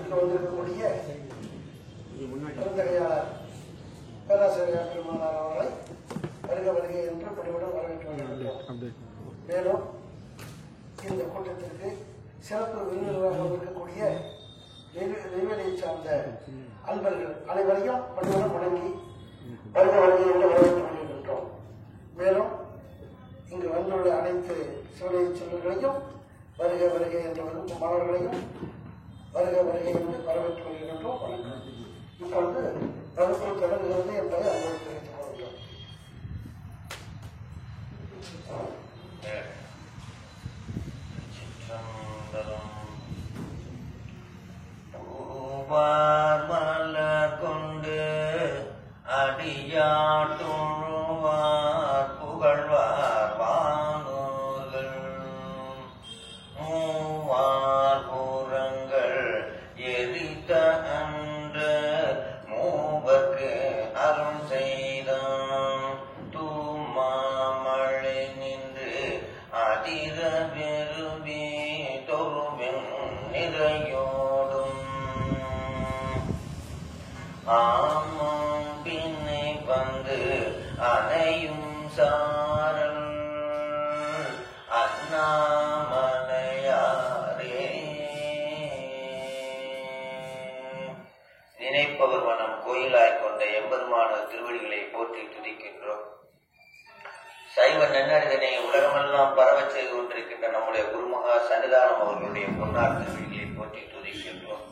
கூட்டத்திற்கு வந்திருக்கக்கூடிய பெருந்தகையாளர் பேராசிரியர் பெருமானார் அவர்களை வருக வருகை என்று பணிவுடன் வரவேற்று வருகின்றோம். மேலும் இந்த கூட்டத்திற்கு சிறப்பு விருந்தினராக வந்திருக்கக்கூடிய நெய்வேலியை சார்ந்த அன்பர்கள் அனைவரையும் பணிவுடன் வணங்கி வருக வருகை என்று வரவேற்று வருகின்றோம். மேலும் இங்கு வந்துள்ள அனைத்து சிவனைய செல்வர்களையும் வருக வருகை என்று வரும் மாணவர்களையும் வருக வருகை என்று வரவேற்று வருகின்றோம். வணக்கம். இப்பொழுது வகுப்பு தொடங்குகிறது என்பதை அன்போடு தெரிவித்துக் கொள்கிறோம். மலர் கொண்டு அடியாட்டுவார் புகழ்வார் வானோர்கள் மூவார் புறங்கள் எரித்த அன்று மூவர்க்கு அருள் செய்தான் தூமாமழை நின்று அதிர பெருவி தொருவின் நிறையோடும் ஆமாம் பின்னை வந்து அணையும் சாரல் அண்ணாமலையாரே நினைப்பவர் மனம் கோயிலாய் கொண்ட எம்பெருமான திருவடிகளை போற்றி துதிக்கின்றோம். சைவ நன்னறிதனை உலகமெல்லாம் பரவச் செய்து கொண்டிருக்கின்ற நம்முடைய குருமகா சன்னிதானம் அவர்களுடைய பொன்னார் திருவடிகளை போற்றி துதிக்கின்றோம்.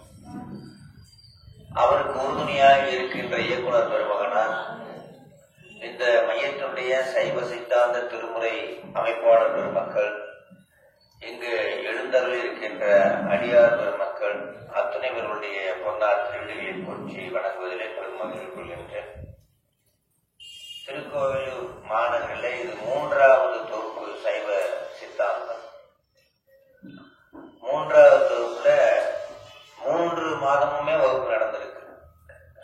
அவருக்கு உறுதுணையாக இருக்கின்ற இயக்குனர் பெருமகனார் இந்த மையத்தினுடைய சைவ சித்தாந்த திருமுறை அமைப்பாளர் பெருமக்கள், இங்கு எழுந்தருள் இருக்கின்ற அடியார் பெருமக்கள் அத்துணை பேருடைய பொன்னார் திருவிழிகளை போற்றி வணங்குவதிலே பெருமகிழ்ச்சி கொள்கின்றேன். திருக்கோவிலூர் மாநகரிலே இது 3வது தொகுப்பு சைவ சித்தாந்தம். 3வது தொகுப்புல 3 மாதமுமே வகுப்பு நடந்திருக்கு.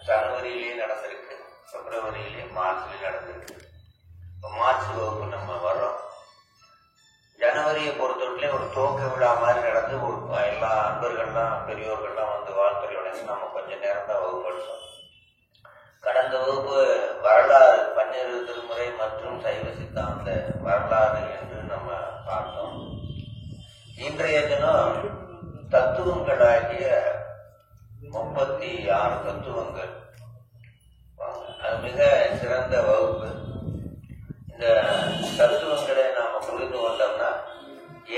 ஜனவரியிலே நடந்திருக்கு, பிப்ரவரியிலே, மார்ச்லயே நடந்திருக்கு. இப்போ மார்ச் வகுப்பு நம்ம வர்றோம். ஜனவரியை பொறுத்தவரையிலே ஒரு துவக்க விழா மாதிரி நடந்து எல்லா அன்பர்கள்லாம் பெரியோர்கள்லாம் வந்து வாழ்த்துறை வழங்கி நம்ம கொஞ்சம் நேரம் தான் வகுப்பு எடுத்தோம். கடந்த வகுப்பு வரலாறு 12 திருமுறை மற்றும் சைவ சித்தாந்த வரலாறு என்று நம்ம பார்த்தோம். இன்றைய தினம் தத்துவங்களாகிய 36 தத்துவங்கள். அது மிக சிறந்த வகுப்பு. இந்த தத்துவங்களை நாம புரிந்து கொண்டோம்னா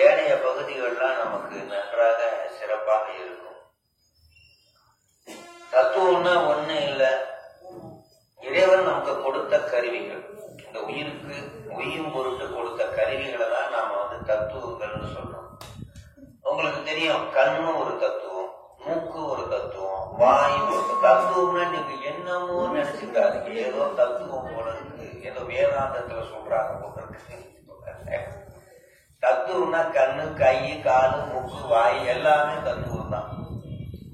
ஏனைய பகுதிகள்லாம் நமக்கு நன்றாக சிறப்பாக இருக்கும். தத்துவம்னா ஒண்ணு இல்லை, இறைவன் நமக்கு கொடுத்த கருவிகள். இந்த உயிருக்கு உயிர் பொருட்டு கொடுத்த கருவிகளை தான் நாம தத்துவங்கள்னு சொல்றோம். உங்களுக்கு தெரியும், கண்ணு ஒரு தத்துவம், மூக்கு ஒரு தத்துவம், வாயு ஒரு தத்துவம்னா நீங்க என்னமோ நினைச்சுக்காதீங்க. ஏதோ தத்துவம் போல இருக்கு, ஏதோ வேதாந்தத்துல சொல்றாங்க போல இருக்கு. தத்துவம்னா கண்ணு, கை, காலு, மூக்கு, வாய் எல்லாமே தத்துவம் தான்.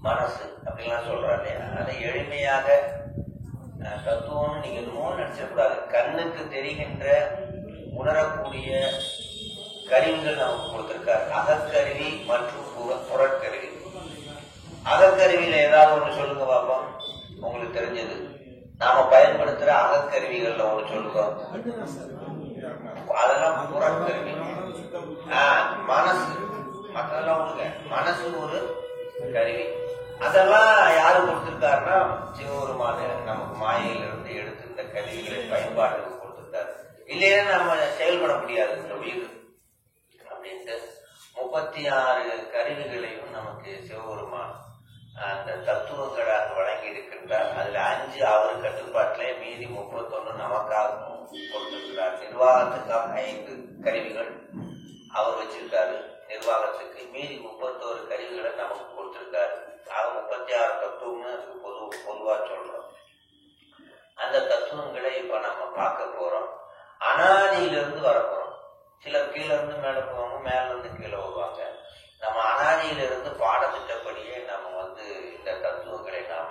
மனசு அப்படின்லாம் சொல்றா இல்லையா? அதை எளிமையாக தத்துவம்னு நீங்க என்னமோ நினைச்சிடக்கூடாது. கண்ணுக்கு தெரிகின்ற உணரக்கூடிய கருவிகள் நமக்கு கொடுத்திருக்காரு. அகக்கருவி மற்றும் புறக்கருவி. அகக்கருவியில ஏதாவது ஒண்ணு சொல்லுங்க பாப்போம், உங்களுக்கு தெரிஞ்சது. நாம பயன்படுத்துற அகக்கருவிகள்ல ஒண்ணு சொல்லுங்க. அதெல்லாம் புறக்கருவி. மனசு, மற்றதெல்லாம் ஒண்ணுங்க. மனசு ஒரு கருவி. அதெல்லாம் யாரு கொடுத்திருக்காருன்னா சிவபெருமான நமக்கு மாயையிலிருந்து எடுத்து இந்த கருவிகளை பயன்பாட்டுக்கு கொடுத்திருக்காரு. இல்லைன்னா நம்ம செயல்பட முடியாது இந்த உயிர் அப்படின்ட்டு 36 கருவிகளையும் நமக்கு சிவபெருமான் அந்த தத்துவங்களாக வழங்கி இருக்கின்றார். அதுல 5 அவர் கட்டுப்பாட்டிலே, மீதி 31 நமக்காகவும் கொடுத்திருக்கிறார். நிர்வாகத்துக்காக 5 கருவிகள் அவர் வச்சிருக்காரு நிர்வாகத்துக்கு. மீதி 31 கருவிகளை நமக்கு கொடுத்திருக்காரு. ஆக 36 தத்துவம்னு பொதுவா சொல்றோம். அந்த தத்துவங்களை இப்ப நம்ம பார்க்க போறோம். அனாதியிலிருந்து வரப்போறோம். சிலர் கீழே இருந்து மேல போவாங்க, மேல இருந்து கீழே வருவாங்க. நம்ம அனாதியிலிருந்து பாடத்திட்டப்படியே நம்ம இந்த தத்துவங்களை நாம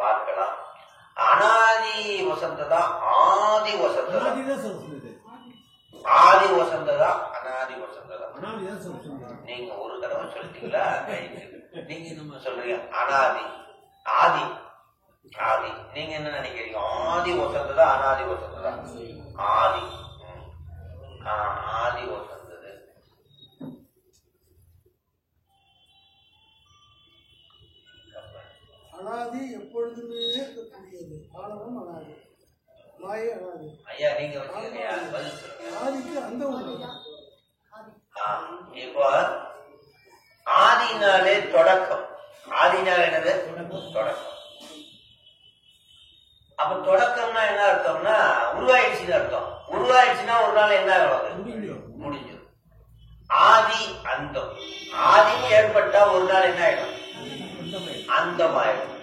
பார்க்கலாம். அனாதி வசந்ததா, ஆதி வசந்ததா, ஆதி வசந்ததா, அனாதி வசந்ததா? நீங்க ஒரு தடவை சொல்லிட்டீங்களா? நீங்க என்ன சொல்றீங்க? அனாதி, ஆதி. ஆதி நீங்க என்ன நினைக்கிறீங்க? ஆதி வசந்ததா அனாதி வசந்ததா? ஆதி. ஆதி வசந்தது. அனாதி எப்பொழுதுமே இருக்கக்கூடியது. ஆணவம் அனாதி, மாயை அனாதி. ஐயா நீங்க வச்சுக்கீங்க, பதில் சொல்லுங்க. ஆதிக்கு அந்த ஒன்று. இப்போ ஆதினாலே தொடக்கம். ஆதினால என்னது? தொடக்கம். அப்ப தொடக்கம்னா என்ன அர்த்தம்னா உருவாயிடுச்சுன்னு அர்த்தம். உருவாயிடுச்சுன்னா ஒரு நாள் என்ன ஆகும்? முடிஞ்சு. ஆதி அந்தம். ஆதின்னு ஏற்பட்டா ஒரு நாள் என்ன ஆயிடும்? அந்தமாயிடும்.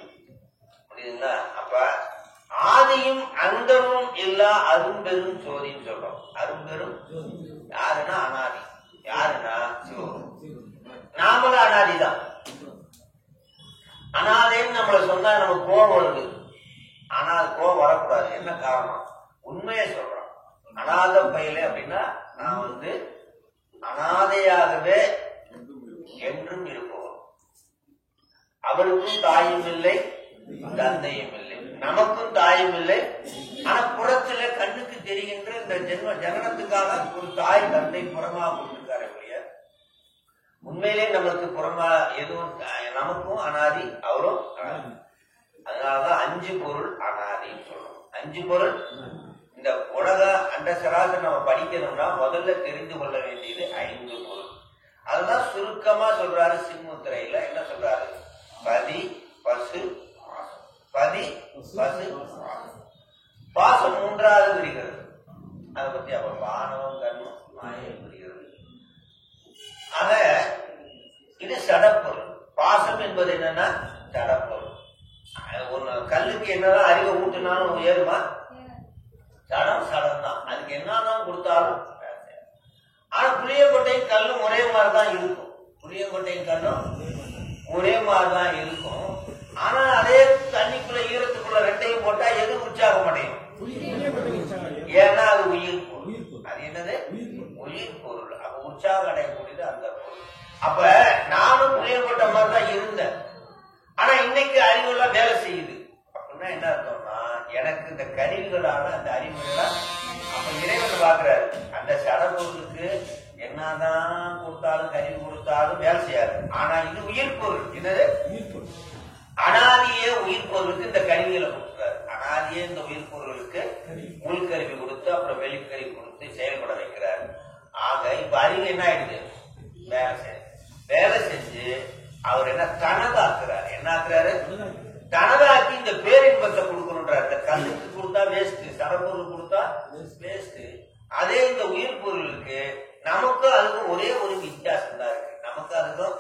புரியுதுங்களா? அப்ப ஆதியும் அந்தமும் இல்லா அரும்பெரும் ஜோதின்னு சொல்றோம். அரும்பெரும் யாருன்னா அனாதி. யாருன்னா சிவம். நாமளும் அனாதிதான். அனாதைன்னு நம்மள சொன்னா நமக்கு கோபம் வருது. ஆனா அது கோபம் வரக்கூடாது. என்ன காரணம்? உண்மையை சொல்றோம். அனாத பயிலே அப்படின்னா நான் அனாதையாகவே என்றும் இருப்போம். அவருக்கும் தாயும் இல்லை, தந்தையும் இல்லை, நமக்கும் தாயும் இல்லை. ஆனா புறத்துல கண்ணுக்கு தெரிகின்ற இந்த ஜனனத்துக்காக ஒரு தாய் தந்தை புறமா கொடுத்திருக்காரு. உண்மையிலே நமக்கு புறமா எதுவும் நமக்கும் அனாதி, அவரும் அனாதி. அதனாலதான் 5 பொருள் அனாதின்னு சொல்றோம். 5 பொருள். இந்த உலக அண்ட சராசரி நம்ம படிக்கணும்னா முதல்ல தெரிந்து கொள்ள வேண்டியது 5 பொருள். அதுதான் சுருக்கமா சொல்றாரு சின்முத்திரையில. என்ன சொல்றாரு? பதி, பசு, பாசம். பதி, பசு, பாசம். பாசம் 3ஆவது பிரிகிறது. அதை பத்தி அப்ப ஆணவம், கர்மம், மாயை பிரிகிறது. ஆக இது சடப்பொருள். பாசம் என்பது என்னன்னா சடப்பொருள். ஒரு கல்லுக்கு என்னதான் அறிவை ஊட்டினாலும் ஏறுமா? சடம் சடம் தான். அதுக்கு என்னதான் கொடுத்தாலும். ஆனா புளியங்கொட்டையும் கல்லும் ஒரே மாதிரிதான் இருக்கும். புளியங்கொட்டையும் கல்லும் ஒரே மாதிரிதான் இருக்கும். ஆனா அதே தண்ணிக்குள்ள ஈரத்துக்குள்ள 2ஐயும் போட்டா எது உற்சாக மாட்டேன்? ஏன்னா அது உயிர் பொருள். அது என்னது? உயிர் பொருள். அப்ப உற்சாகம் அடையக்கூடியது அந்த பொருள். அப்ப நானும் புளியங்கொட்டை மாதிரிதான் இருந்தேன். ஆனா இன்னைக்கு அறிவுலாம் வேலை செய்யுது. அப்படின்னா என்ன அர்த்தம்னா எனக்கு இந்த கருவிகளான அந்த அறிவுகள்லாம் அப்ப இறைவன் பாக்குறாரு. அந்த சடப்பொருளுக்கு என்னதான் கொடுத்தாலும் கருவி கொடுத்தாலும் வேலை செய்யாது. ஆனா இது உயிர் பொருள். என்னது? அனாதியே உயிர் பொருளுக்கு இந்த கருவிகளை கொடுக்குறாரு. அனாதியே இந்த உயிர் பொருளுக்கு உள்கருவி கொடுத்து அப்புறம் வெளிக்கருவி கொடுத்து செயல்பட வைக்கிறாரு. ஆக இப்ப அறிவு என்ன ஆயிடுது? வேலை செஞ்சு அவர் என்ன தனதாக்குறாரு. என்ன ஆக்குறாரு? தனதாக்கி இந்த பேரின்பத்தை கொடுக்கணுன்றார். இந்த கல்லுக்கு கொடுத்தா வேஸ்ட், சடப்பொருள் கொடுத்தா வேஸ்ட். அதே இந்த உயிர் பொருளுக்கு நமக்கும் அதுக்கும் ஒரே ஒரு வித்தியாசம் தான் இருக்கு. நமக்கு அதுக்கும்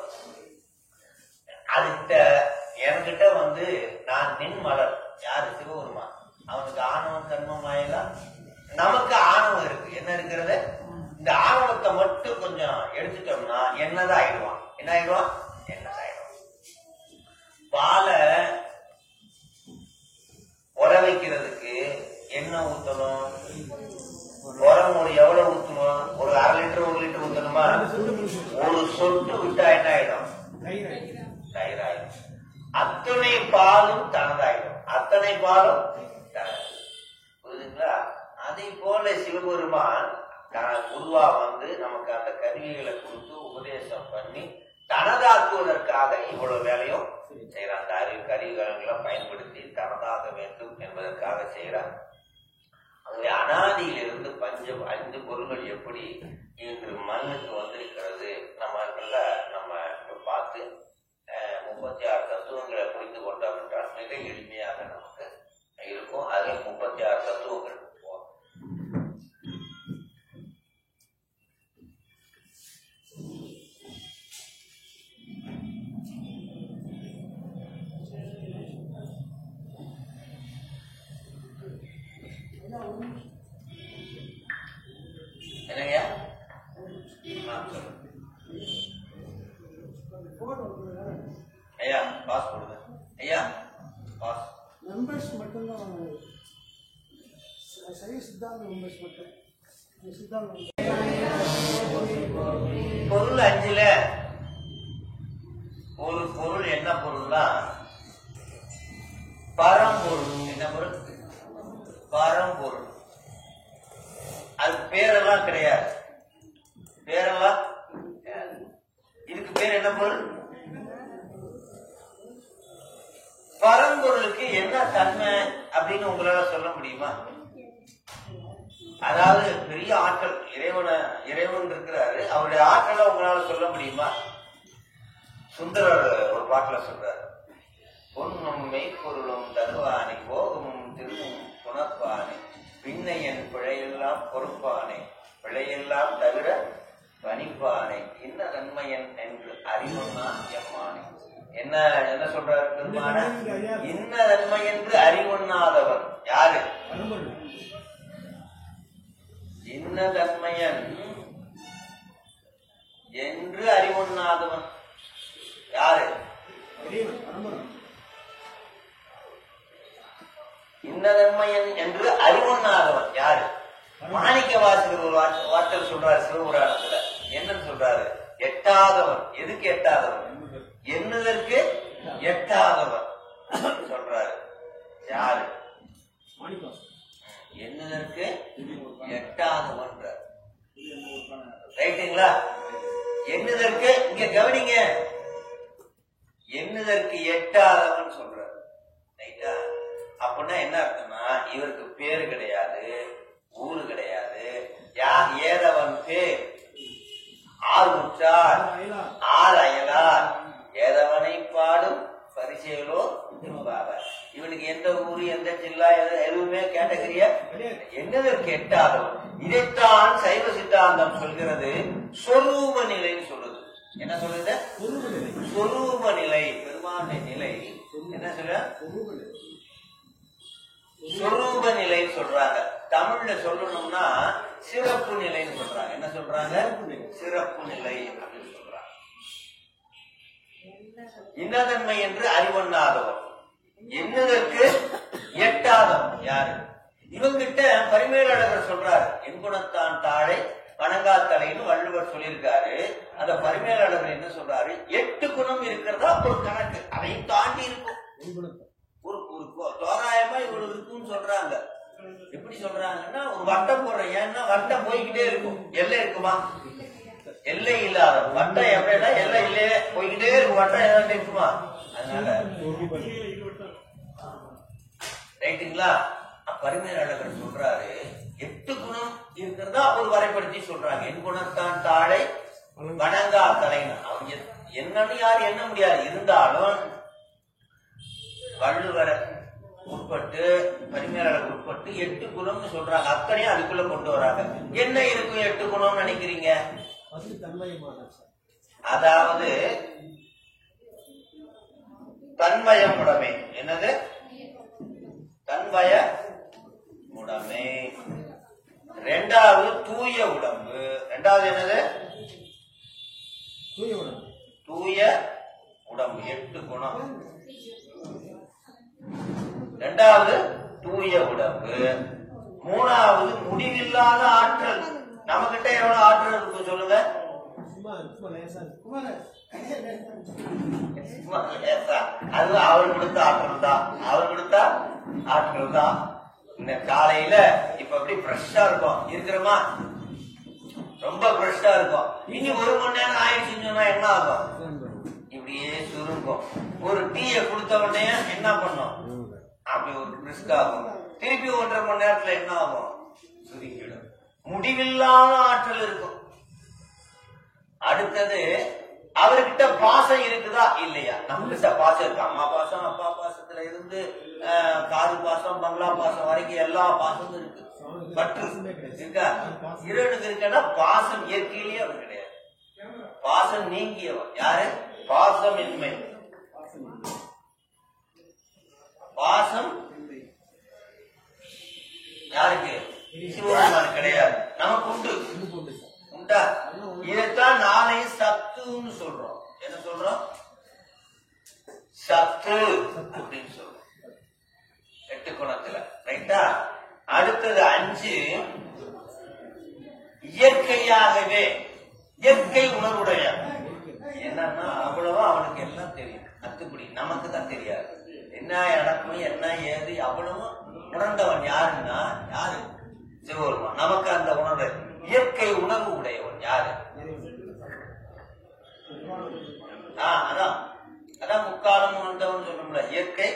அதுகிட்ட என்கிட்ட நான் நின் மலர். யாரு? சிவபெருமா. அவனுக்கு ஆணவம் கர்மம் ஆயலாம். நமக்கு ஆணவம் இருக்கு. என்ன இருக்கிறது? இந்த ஆணவத்தை மட்டும் கொஞ்சம் எடுத்துட்டோம்னா என்னதான் ஆயிடுவான்? என்ன ஆயிடுவான்? என்னதான் ஆயிடுவான்? பாலை உர வைக்கிறதுக்கு என்ன ஊத்தணும்? உரம் எவ்வளவு ஊத்தணும்? ஒரு 1/2 லிட்டர் 1 லிட்டர் ஊத்தணுமா? ஒரு சொட்டு விட்டா என்ன ஆயிடும்? தயிராயிடும். அத்தனை பாலும் தனதாயிடும். அத்தனை பாலும் புரியுதுங்களா? அதை போல சிவபெருமான் குருவா நமக்கு அந்த கருவிகளை கொடுத்து உபதேசம் பண்ணி தனதாக்குவதற்காக இவ்வளவு வேலையும் செய்யறான். அந்த அறிவு கருவிகளை பயன்படுத்தி தனதாக வேண்டும் என்பதற்காக செய்யறான். அங்கே அனாதியிலிருந்து 5 பொருள்கள் எப்படி இன்று மண்ணுக்கு வந்திருக்கிறது நம்ம பார்த்து 36 தத்துவங்களை புரிந்து கொண்டோம் என்றால் மிக எளிமையாக நமக்கு இருக்கும். அதில் 36 தத்துவங்கள். என்னங்கய்யா? ஐயா பாஸ் கொடுங்க. ஐயா பாஸ். மெம்பர்ஸ் மட்டும்தான் சரி. சித்தாந்த மெம்பர்ஸ் மட்டும். சித்தாந்த பொருள் 5ல ஒரு பொருள் என்ன பொருள்னா பரம்பொருள். என்ன பொருள்? பரம்பொருள். அது பேரெல்லாம் கிடையாது. பேரெல்லாம் இதுக்கு பேர் என்ன பொருள்? பரம்பொருளுக்கு என்ன தன்மை அப்படின்னு உங்களால சொல்ல முடியுமா? அதாவது பெரிய ஆற்றல் இறைவன் இருக்கிறாரு, அவருடைய ஆற்றலை உங்களால சொல்ல முடியுமா? சுந்தரர் ஒரு பாட்டுல சொல்றாரு, பொன்னும் மெய்ப்பொருளும் தருவானை, போகமும் திருவும் புணப்பானை, பின்னையன் பிழையெல்லாம் பொறுப்பானை, பிழையெல்லாம் தவிர பணிப்பானை, இன்ன நன்மையன் என்று அறிவுண்ணான் எம்மானை. என்ன என்ன சொல்றாரு பெருமான? இன்ன நன்மை என்று அறிவுண்ணாதவன் யாரு? இன்ன தன்மையன் என்று அறிவுண்ணாதவன் யாரு? இன்ன தன்மையன் என்று அறிவுண்ணாதவன் யாரு? மாணிக்க வாசகர் ஒரு வார்த்தை சொல்றாரு சிவபுராணத்துல. என்னன்னு சொல்றாரு? எட்டாதவன். எதுக்கு எட்டாதவன்? எண்ணுதற்கு எட்டாதவன் சொல்றாரு. யாரு? எண்ணுதற்கு எட்டாதவன். ரைட்டுங்களா? எண்ணுதற்கு, இங்க கவனிங்க, எண்ணுதற்கு எட்டாதவன் சொல்றாரு. ரைட்டா? அப்படின்னா என்ன அர்த்தம்னா, இவருக்கு பேரு கிடையாது, ஊரு கிடையாது. ஏதவன் பேர் ஆள் முற்றார் ஆள் அயலார், ஏதவனை பாடும் பரிசைகளோ என்பார். இவனுக்கு எந்த ஊரு, எந்த ஜில்லா, எதுவுமே கேட்டகரியா என்னதற்கு எட்டாதவன். இதைத்தான் சைவ சித்தாந்தம் சொல்கிறது சொரூப நிலைன்னு சொல்லுது. என்ன சொல்லுது? சொரூப நிலை. பெருமானுடைய நிலை என்ன சொல்ற? சொரூப நிலை சொல்றாங்க. தமிழ்ல சொல்லணும்னா சிறப்பு நிலைன்னு சொல்றாங்க. என்ன சொல்றாங்க? சிறப்பு நிலை அப்படின்னு சொல்றாங்க. இன்னதன்மை என்று அறிவொண்ணாதவன், எண்ணுதற்கு எட்டாதவன் யாரு? இவங்கிட்ட பரிமேலழகர் சொல்றாரு, எண்குணத்தான் தாழை வணங்காத்தலைன்னு வள்ளுவர் சொல்லியிருக்காரு. அந்த பரிமேலழகர் என்ன சொல்றாரு? 8 குணம் இருக்கிறதா ஒரு கணக்கு, அதையும் தாண்டி இருக்கும். ஒரு தோராயமா இவ்வளவு இருக்குன்னு சொல்றாங்க. எப்படி சொல்றாங்கன்னா, ஒரு வட்டம் போடுறேன். ஏன்னா வட்டம் போய்கிட்டே இருக்கும். எல்லை இருக்குமா? எல்லை இல்லாத வட்டம் எப்படின்னா எல்லை இல்லையே, போய்கிட்டே இருக்கும். வட்டம் ஏதாவது இருக்குமா? அதனால ரைட்டுங்களா? பரிமேலழகர் சொல்றாரு, 8 குணம் இருக்கிறதா ஒரு வரைப்படுத்தி சொல்றாங்க. என் குணத்தான் தாழை வணங்கா தலைன்னு. அவங்க என்னன்னு யாரும் எண்ண முடியாது. இருந்தாலும் வள்ளுவரை உட்பட்டு பரிமேலழகர் உட்பட்டு 8 குணம்னு சொல்றாங்க. அத்தனையும் அதுக்குள்ள கொண்டு வராங்க. என்ன இருக்கும் 8 குணம்னு நினைக்கிறீங்க? அதாவது தன்மயம் உடைமை. என்னது? தன்மய உடைமை. ரெண்டாவது தூய உடம்பு. ரெண்டாவது என்னது? தூய உடம்பு. 8 குணம். ரெண்டாவது தூய உடம்பு. மூணாவது முடிவில்லாத ஆற்றல். நம்ம கிட்ட எவ்வளவு ஆற்றல் இருக்கு சொல்லுங்க? அது அவர் கொடுத்த ஆற்றல் தான். அவர் கொடுத்த ஆற்றல் தான். இந்த காலையில இப்ப எப்படி ஃப்ரெஷ்ஷா இருக்கும் இருக்கிறோமா? ரொம்ப ஃப்ரெஷ்ஷா இருக்கும். இனி 1 மணி நேரம் ஆயிடுச்சுன்னு சொன்னா என்ன ஆகும்? இப்படியே சுருங்கும். ஒரு டீயை கொடுத்த உடனே என்ன பண்ணும்? அப்படி ஒரு பிரிஸ்க் ஆகும். திருப்பி 1.5 மணி நேரத்துல என்ன ஆகும்? சுருங்கிடும். முடிவில்லாத ஆற்றல் இருக்கும். அடுத்தது அவர்கிட்ட பாசம் இருக்குதா இல்லையா? நம்ம கிட்ட பாசம் இருக்கு. அம்மா பாசம், அப்பா பாசத்துல இருந்து காது பாசம், பங்களா பாசம் வரைக்கும் எல்லா பாசமும் இருக்கு. பற்று இருக்கா? இறைவனுக்கு இருக்குன்னா பாசம் இயற்கையிலேயே அவர் கிடையாது. பாசம் நீங்கியவன் யாரு? பாசமின்மை. பாசம் யாருக்கு? சிவபெருமான் கிடையாது. நமக்கு உண்டு. உண்டா? இதைத்தான் நாளை சத்துன்னு சொல்றோம். என்ன சொல்றோம்? சத்து அப்படின்னு சொல்றோம் 8 குணத்துல. ரைட்டா? அடுத்தது 5 இயற்கையாகவே இயற்கை உணர்வுடைய. என்ன என்னன்னா அவ்வளவா அவனுக்கு எல்லாம் தெரியும். அத்துப்படி நமக்கு தான் தெரியாது. என்ன நடக்கும் என்ன ஏது அவ்வளவும் உணர்ந்தவன் யாருன்னா யாரு? சிவபெருமான். நமக்கு அந்த உணர்வு, இயற்கை உணர்வு உடையவன் யாரு? அதான் அதான் முக்காலம் உணர்ந்தவன் சொல்லணும்ல. இயற்கை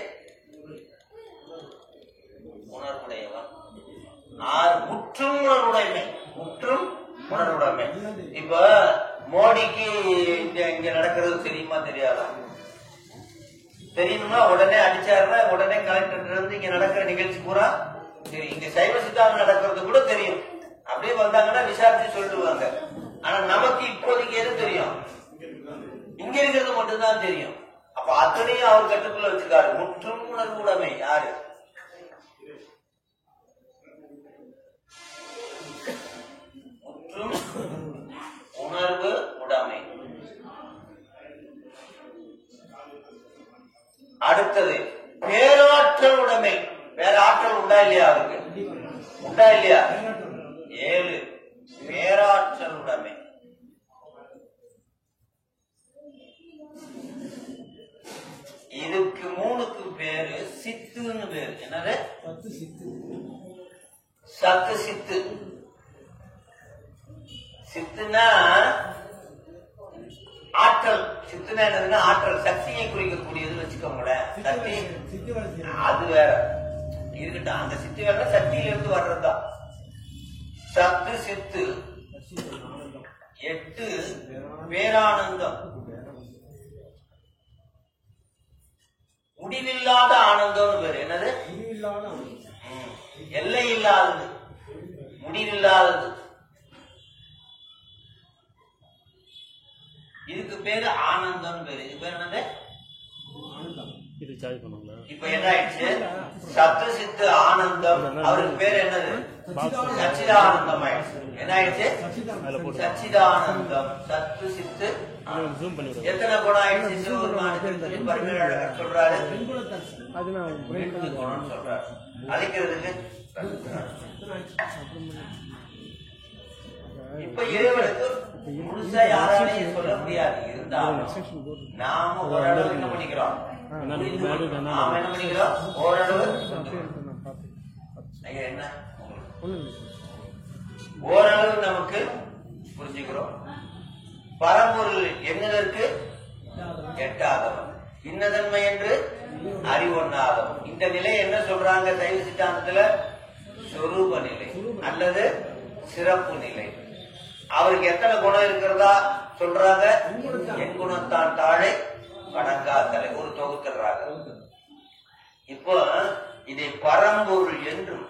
உணர்வுடையவன். முற்றும் உணர்வுடைமை. முற்றும் உணர்வுடைமை. இப்ப மோடிக்கு இங்க நடக்கிறது தெரியுமா தெரியாதா? தெரியணும்னா உடனே அடிச்சாருன்னா உடனே கலெக்டர் இருந்து இங்க நடக்கிற நிகழ்ச்சி பூரா சரி, இங்க சைவ சித்தாந்தம் நடக்கிறது கூட தெரியும். அப்படியே வந்தாங்கன்னா விசாரிச்சு சொல்லிடுவாங்க. ஆனா நமக்கு இப்போதைக்கு எது தெரியும்? இங்க இருக்கிறது மட்டும்தான் தெரியும். அப்ப அத்தனையும் அவர் கட்டுக்குள்ள வச்சிருக்காரு. முற்றும் உணர்வு உடைமை யாரு? முற்றும் உணர்வு உடைமை. அடுத்தது பேராற்றல் உடைமை. வேற ஆற்றல் உண்டா இல்லையா? அவருக்கு உண்டா இல்லையா? 7 பேராற்றல் உடைமை. இதுக்கு 3க்கு பேரு சித்துன்னு பேரு. என்னது? சத்து சித்து. சித்துனா ஆற்றல். சித்துனா என்னதுன்னா ஆற்றல், சக்தியை குறிக்கக்கூடியது வச்சுக்கோங்களேன். சக்தி அது வேற இருக்கட்டும். அந்த சித்து வேற சக்தியில இருந்து வர்றதுதான். சத்து சித்து. 8 பேரானந்தம். முடிவில்லாத ஆனந்தம் பேரு. என்னது? எல்லை இல்லாதது, முடிவில்லாதது. இதுக்கு பேரு ஆனந்தம் பேரு. இது பேர் என்னது? இப்ப என்ன ஆயிடுச்சு? சத்து சித்து ஆனந்தம். அவருக்கு பேர் என்னது? சச்சிதானந்தம் ஆயிடுச்சு. என்ன ஆயிடுச்சு? சச்சிதானந்தம். சத்து சித்து. எத்தனை குணம் ஆயிடுச்சு சிவபெருமானுக்கு? பரிமேலழகர் சொல்றாரு, 8 குணம் சொல்றாரு. அழைக்கிறதுக்கு இப்ப இறைவனுக்கு முழுசா யாராலையும் சொல்ல முடியாது. இருந்தாலும் நாம ஓரளவு என்ன பண்ணிக்கிறோம்? நாம என்ன பண்ணிக்கிறோம்? ஓரளவு என்ன ஓரளவு நமக்கு புரிஞ்சுக்கிறோம். பரம்பொருள் என்னதற்கு எட்டாதவன், இன்னதன்மை என்று அறிவொன்னாதவன். இந்த நிலை என்ன சொல்றாங்க சைவ சித்தாந்தத்துல? சொரூப நிலை அல்லது சிறப்பு நிலை. அவருக்கு எத்தனை குணம் இருக்கிறதா சொல்றாங்க? என் குணத்தான் தாழை வணங்கா தலை. ஒரு தொகுத்துறாங்க. இப்போ இதை பரம்பொருள் என்றும்,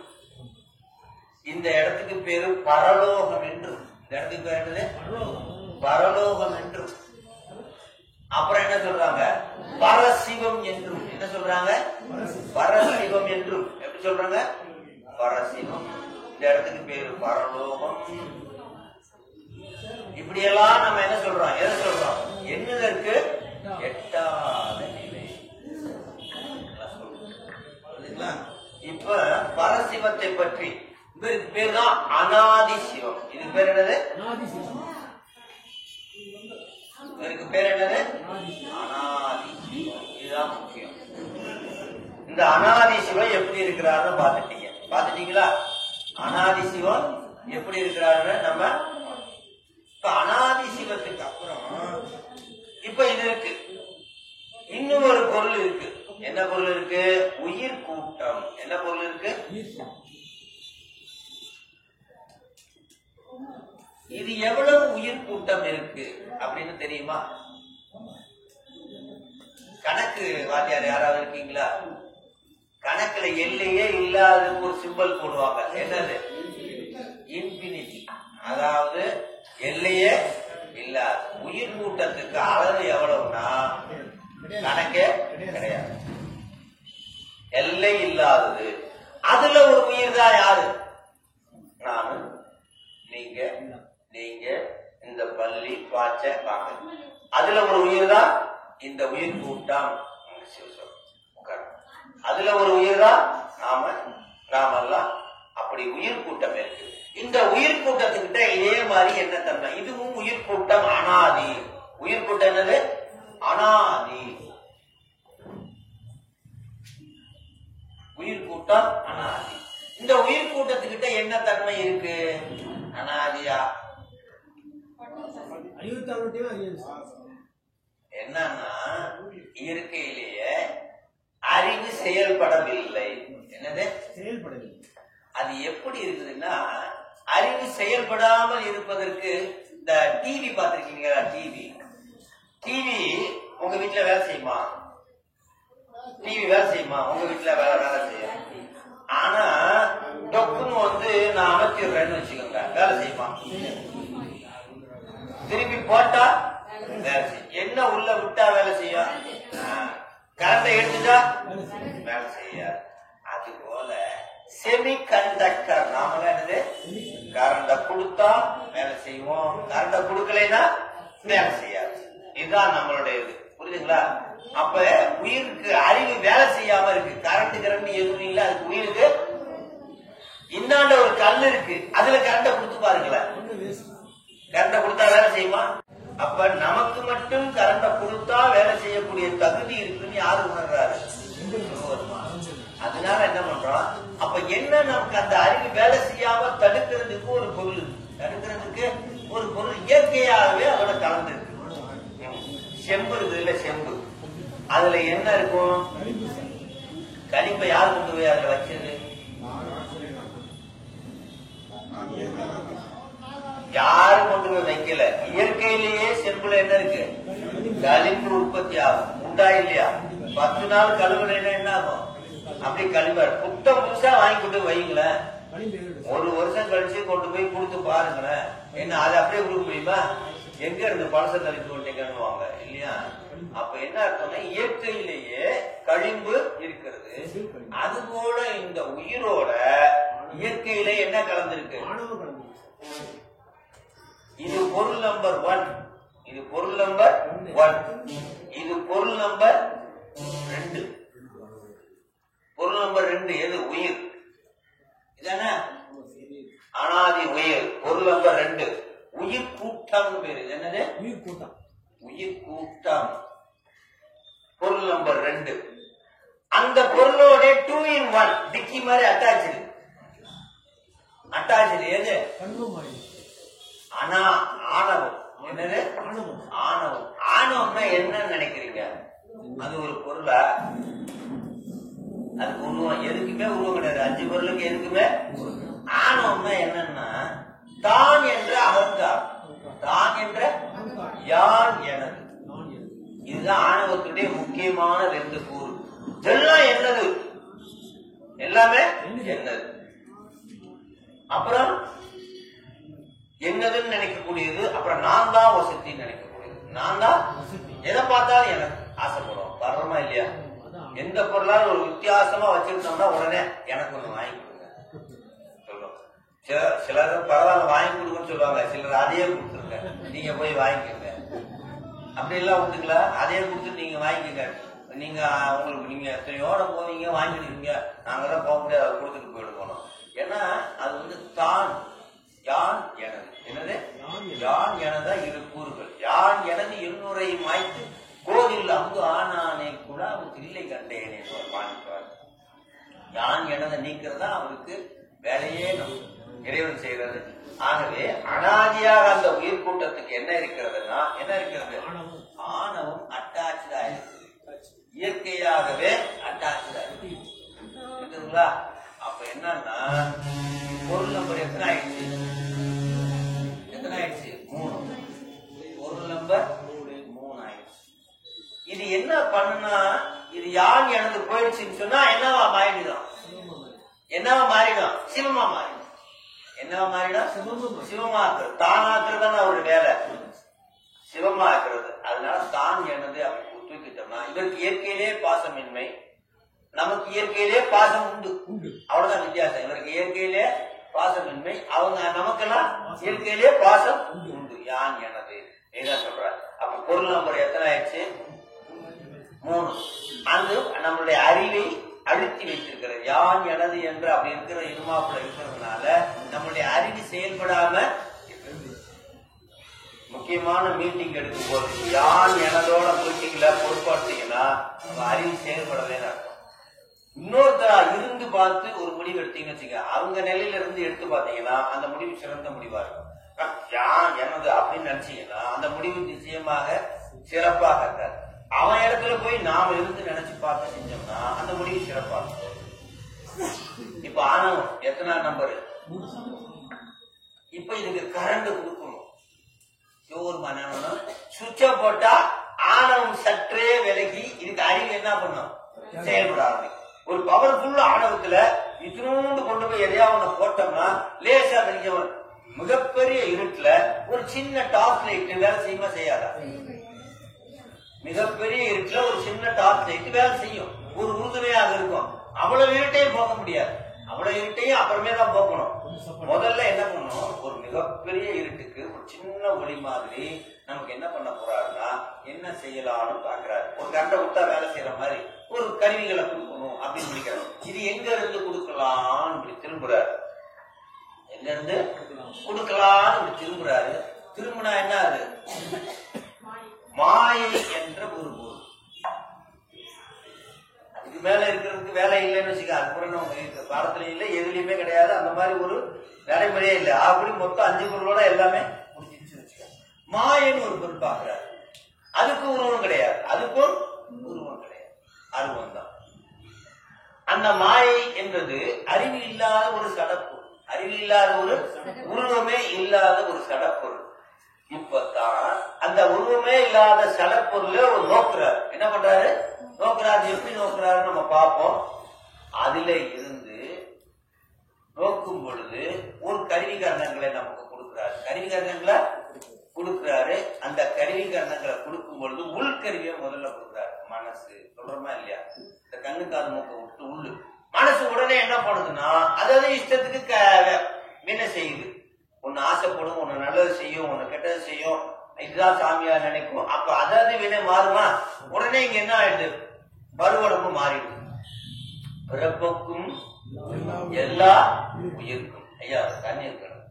இந்த இடத்துக்கு பேரு பரலோகம் என்றும், இந்த இடத்துக்கு பேர் என்னது? பரலோகம் என்றும். அப்புறம் என்ன சொல்றாங்க? பரசிவம் என்றும். என்ன சொல்றாங்க? பரசிவம் என்றும். எப்படி சொல்றாங்க? பரசிவம். இந்த இடத்துக்கு பேரு பரலோகம். இப்படியெல்லாம் நம்ம என்ன சொல்றோம்? எதை சொல்றோம்? என்னதற்கு எட்டாத நிலை. இப்ப பரசிவத்தை பற்றி இதற்கு பேர் தான் அநாதி சிவம். இது பேர் என்னது? இதற்கு பேர் என்னது? அநாதி சிவம். இதுதான் முக்கியம். இந்த அநாதி சிவம் எப்படி இருக்கிறாருன்னு பாத்துட்டீங்களா? அநாதி சிவம் எப்படி இருக்கிறாருன்னு நம்ம இப்ப அநாதி சிவத்துக்கு அப்புறம் இப்ப இது இருக்கு. இன்னும் ஒரு பொருள் இருக்கு. என்ன பொருள் இருக்கு? உயிர் கூட்டம். என்ன பொருள் இருக்கு? இது எவ்வளவு உயிர் கூட்டம் இருக்கு அப்படின்னு தெரியுமா? கணக்கு வாத்தியார் யாராவது இருக்கீங்களா? கணக்குல எல்லையே இல்லாத ஒரு சிம்பல் போடுவாங்க. என்னது? இன்பினிட்டி. அதாவது எல்லையே இல்லாத உயிர் கூட்டத்துக்கு அளவு எவ்வளவுனா கணக்கே கிடையாது. எல்லை இல்லாதது. அதுல ஒரு உயிர் தான் யாரு? நானு, நீங்க, நீங்க, இந்த பள்ளி பாச்ச வாங்க. அதுல ஒரு உயிர் தான் இந்த உயிர் கூட்டம். அதுல ஒரு உயிர் தான் நாமெல்லாம். அப்படி உயிர் கூட்டம் இருக்கு. இந்த உயிர் கூட்டத்துக்கிட்ட இதே மாதிரி என்ன தன்மை? இதுவும் உயிர் கூட்டம் அனாதி. உயிர் கூட்டம் என்னது? அனாதி. உயிர் கூட்டம் அனாதி. இந்த உயிர் கூட்டத்துக்கிட்ட என்ன தன்மை இருக்கு? அனாதியா என்னன்னா இயற்கையிலேயே அறிவு செயல்படவில்லை. என்னது செயல்படவில்லை? அது எப்படி இருக்குதுன்னா, அறிவு செயல்படாமல் இருப்பதற்கு இந்த டிவி பார்த்திருக்கீங்களா? டிவி உங்க வீட்டுல வேலை செய்யுமா? டிவி வேலை செய்யுமா? உங்க வீட்டுல வேலை செய்யும். ஆனா டொக்குன்னு வந்து நான் அமைச்சிடுறேன்னு வச்சுக்கோங்க, வேலை செய்யுமா? திருப்பி போட்டா வேலை செய்யும். என்ன உள்ள விட்டா வேலை செய்யும்? கரண்டை எடுத்துட்டா வேலை செய்யாது. அது போல செமி கண்டக்டர் நாம என்னது? கரண்ட கொடுத்தா வேலை செய்வோம், கரண்ட கொடுக்கலைன்னா வேலை செய்யாது. இதுதான் நம்மளுடைய இது. புரியுதுங்களா? அப்ப உயிருக்கு அறிவு வேலை செய்யாம இருக்கு. கரண்ட் எதுவும் இல்லை. அதுக்கு உயிருக்கு இன்னாண்ட ஒரு கல் இருக்கு, அதுல கரண்ட கொடுத்து பாருங்களேன். கரண்ட கொடுத்தா வேலை செய்யுமா? அப்ப நமக்கு மட்டும் கரண்ட கொடுத்தா வேலை செய்யக்கூடிய தகுதி இருக்குன்னு யாரு உணர்றாரு? அதனால என்ன பண்றோம்? அப்ப என்ன, நமக்கு அந்த அறிவு வேலை செய்யாம தடுக்கிறதுக்கு ஒரு பொருள் இயற்கையாகவே அவனை கலந்துருக்கு. செம்பு இருக்குது இல்ல, செம்பு, அதுல என்ன இருக்கும்? களிப்பை யார் கொண்டு போய் அதுல வச்சது? யாரும் கொண்டு போய் வைக்கல. இயற்கையிலேயே செம்புல என்ன இருக்கு? களிம்பு உற்பத்தி ஆகும். உண்டா இல்லையா? 10 நாள் கழுவுனா என்ன ஆகும்? அப்படி கழிவாரு. புத்தம் புதுசா வாங்கி கொண்டு வைங்களேன், 1 வருஷம் கழிச்சு கொண்டு போய் கொடுத்து பாருங்களேன். என்ன அதை அப்படியே கொடுக்க முடியுமா? எங்க இருந்து பழச கழித்து கொண்டீங்கன்னுவாங்க இல்லையா? அப்ப என்ன அர்த்தம்னா, இயற்கையிலேயே கழிம்பு இருக்கிறது. அது போல இந்த உயிரோட இயற்கையிலே என்ன கலந்திருக்கு? இது பொருள் நம்பர் 1, இது பொருள் நம்பர் 1, இது பொருள் நம்பர் 2. பொருள் நம்பர் 2 எது? உயிர். இதானே அனாதி உயிர். பொருள் நம்பர் 2 உயிர் கூட்டம் பேரு. என்னது? உயிர் கூட்டம். உயிர் கூட்டம் பொருள் நம்பர் 2. அந்த பொருளோட 2 in 1 டிக்கி மாதிரி அட்டாச்சு. எது? ஆணவம். என்னது? ஆணவம். ஆணவம்னா என்னன்னு நினைக்கிறீங்க? அது ஒரு பொருளா? அதுக்கு உருவம் எதுக்குமே உருவம் கிடையாது. 5 பொருளுக்கு எதுக்குமே. ஆணவம்னா என்னன்னா, தான் என்ற அகங்காரம், தான் என்ற யான் எனது. இதுதான் ஆணவத்துடைய முக்கியமான 2 கூறு. இதெல்லாம் என்னது? எல்லாமே என்னது. அப்புறம் என்னதுன்னு நினைக்கக்கூடியது. அப்புறம் நான் தான் வசத்தின்னு நினைக்கக்கூடியது. நான் தான் எதை பார்த்தாலும் எனக்கு ஆசைப்படும். வர்றமா இல்லையா? எந்த பொருளாலும் ஒரு வித்தியாசமா வச்சிருந்தோம்னா உடனே எனக்கு ஒண்ணு வாங்கி கொடுங்க சொல்றோம். சிலர் பரவாயில்ல வாங்கி கொடுக்குன்னு சொல்லுவாங்க, சிலர் அதையே கொடுத்துருங்க, நீங்க போய் வாங்கிக்கோங்க. அப்படி எல்லாம் உண்டுங்களா? அதையே கொடுத்துட்டு நீங்க வாங்கிக்கோங்க. நீங்க உங்களுக்கு நீங்க எத்தனையோட போவீங்க, வாங்கிடுவீங்க. நாங்கதான் போக முடியாது, அதை கொடுத்துட்டு போயிடுவோம். ஏன்னா அது வந்து தான் யான் எனது. என்னது? யான் எனதான் 2 கூறுகள். யான் எனது என்னுரை மாய்த்து கோதில் அங்கு ஆனானே கூட அவருக்கு இல்லை கண்டேனே மாணிப்பார். யான் எனதை நீக்கிறதா அவருக்கு வேலையே இறைவன் செய்யறது. ஆகவே அனாதியாக அந்த உயிர் கூட்டத்துக்கு என்ன இருக்கிறதுனா, என்ன இருக்கிறது? ஆணவம் அட்டாச்சா இருக்கு. இயற்கையாகவே அட்டாச்சா இருக்குங்களா? அப்ப என்னன்னா, பொருள் நம்பர் எத்தனை ஆயிடுச்சு? 3. பொருள் நம்பர் 3 ஆயிடுச்சு. இது என்ன பண்ணுனா, இது யான் எனது போயிடுச்சுன்னு சொன்னா என்னவா மாறிடும்? சிவமா மாறிடும். என்னவா மாறிடும்? சிவமாக்குறது. தானாக்குறது ஒரு வேலை, சிவமாக்குறது. அதனால தான் எனது அப்படி தூக்கிட்டோம்னா, இதற்கு இயற்கையிலே பாசமின்மை, நமக்கு இயற்கையிலே பாசம் உண்டு. அவ்வளவுதான் வித்தியாசம். இவருக்கு இயற்கையிலே பாசமின்மை, அவங்க நமக்கெல்லாம் இயற்கையிலே பாசம் உண்டு. யான் எனது இதான் சொல்ற. அப்ப பொருள் நம்பர் எத்தனை ஆயிடுச்சு? 3. அது நம்மளுடைய அறிவை அழுத்தி வைத்திருக்கிறது. யான் எனது என்று அப்படி இருக்கிற இருமாப்புல இருக்கிறதுனால நம்மளுடைய அறிவு செயல்படாம முக்கியமான மீட்டிங் எடுக்கும் போது யான் எனதோட மீட்டிங்ல பொறுப்பாட்டீங்கன்னா உங்க அறிவு செயல்படலைன்னு அர்த்தம். இன்னொருத்தரா இருந்து பார்த்து ஒரு முடிவு எடுத்தீங்கன்னு வச்சுக்க, அவங்க நிலையில இருந்து எடுத்து பாத்தீங்கன்னா அந்த முடிவு சிறந்த முடிவா இருக்கும். யான் எனது அப்படின்னு நினைச்சீங்கன்னா அந்த முடிவு நிச்சயமாக சிறப்பாக இருக்காது. அவன் இடத்துல போய் நாம இருந்து நினைச்சு பார்த்து செஞ்சோம்னா அந்த முடிவு சிறப்பா இருக்கும். இப்ப ஆணவம் எத்தனை நம்பரு? இப்ப இதுக்கு கரண்ட் கொடுக்கணும். ஒரு மனம் சுவிட்ச போட்டா ஆணவம் சற்றே விலகி இதுக்கு அறிவு என்ன பண்ணும்? செயல்பட ஆரம்பிக்கும். ஒரு பவர்ஃபுல் ஆணவத்துல இத்தினோண்டு கொண்டு போய் எதையா ஒண்ணு போட்டோம்னா லேசா தெரிஞ்சவன் மிகப்பெரிய இருட்டுல ஒரு சின்ன டார்ச் லைட் வேலை செய்யுமா செய்யாதா? மிகப்பெரிய இருட்டுல ஒரு சின்ன டார்ச் லைட் வேலை செய்யும், ஒரு உறுதுணையாக இருக்கும். அவ்வளவு இருட்டையும் போக முடியாது, அவ்வளவு இருட்டையும் அப்புறமே தான் போக்கணும். முதல்ல என்ன பண்ணணும்? ஒரு மிகப்பெரிய இருட்டுக்கு ஒரு சின்ன ஒளி மாதிரி நமக்கு என்ன பண்ண போறாருன்னா என்ன செய்யலாம்னு பாக்குறாரு. ஒரு கண்டை விட்டா வேலை செய்யற மாதிரி ஒரு கருவிகளை கொடுக்கணும் அப்படின்னு நினைக்கிறாரு. இது எங்க இருந்து கொடுக்கலாம்னு இப்படி திரும்புறாரு. எங்க இருந்து கொடுக்கலாம்னு இப்படி திரும்புறாரு. திரும்பினா என்ன அது? மாயை என்ற ஒரு பொருள். இது மேல இருக்கிறதுக்கு வேலை இல்லைன்னு வச்சுக்க, அதுக்கப்புறம் நம்ம பாடத்துல இல்லை, எதுலயுமே கிடையாது, அந்த மாதிரி ஒரு நடைமுறையே இல்லை. அப்படி மொத்தம் 5 பொருளோட எல்லாமே முடிச்சிருச்சு வச்சுக்க. மாயன்னு ஒரு பொருள் பாக்குறாரு. அதுக்கு உருவம் கிடையாது, அதுக்கும் உருவம் கிடையாது, அருவம் தான். அந்த மாயை என்பது அறிவு இல்லாத ஒரு சடப்பொருள், அறிவு இல்லாத ஒரு உருவமே இல்லாத ஒரு சடப்பொருள். இப்பதான் அந்த உருவமே இல்லாத சடப்பொருள ஒரு நோக்குறாரு. என்ன பண்றாரு? நோக்குறாரு. எப்படி நோக்குறாரு நம்ம பார்ப்போம். அதுல இருந்து நோக்கும் பொழுது ஒரு கருவி கரணங்களை நமக்கு கொடுக்கிறாரு. கருவி கரணங்களை கொடுக்கிறாரு. அந்த கருவி கரணங்களை கொடுக்கும் பொழுது உள்கருவியை முதல்ல கொடுக்கிறாரு. மனசு சொல்றோமா இல்லையா? இந்த கண்ணு காது மூக்க விட்டு உள்ளு மனசு உடனே என்ன பண்ணுதுன்னா அதாவது இஷ்டத்துக்கு என்ன செய்யுது? ஒன்னு ஆசைப்படும், ஒன்னு நல்லது செய்யும், ஒன்னு கெட்டது செய்யும். இதுதான் சாமியா நினைக்கும். அப்ப அதாவது வினை மாறுமா? உடனே இங்க என்ன ஆயிடுது? பருவடம்பு மாறிடுது. பிறப்புக்கும் எல்லா உயிருக்கும், ஐயா தண்ணி இருக்கணும்.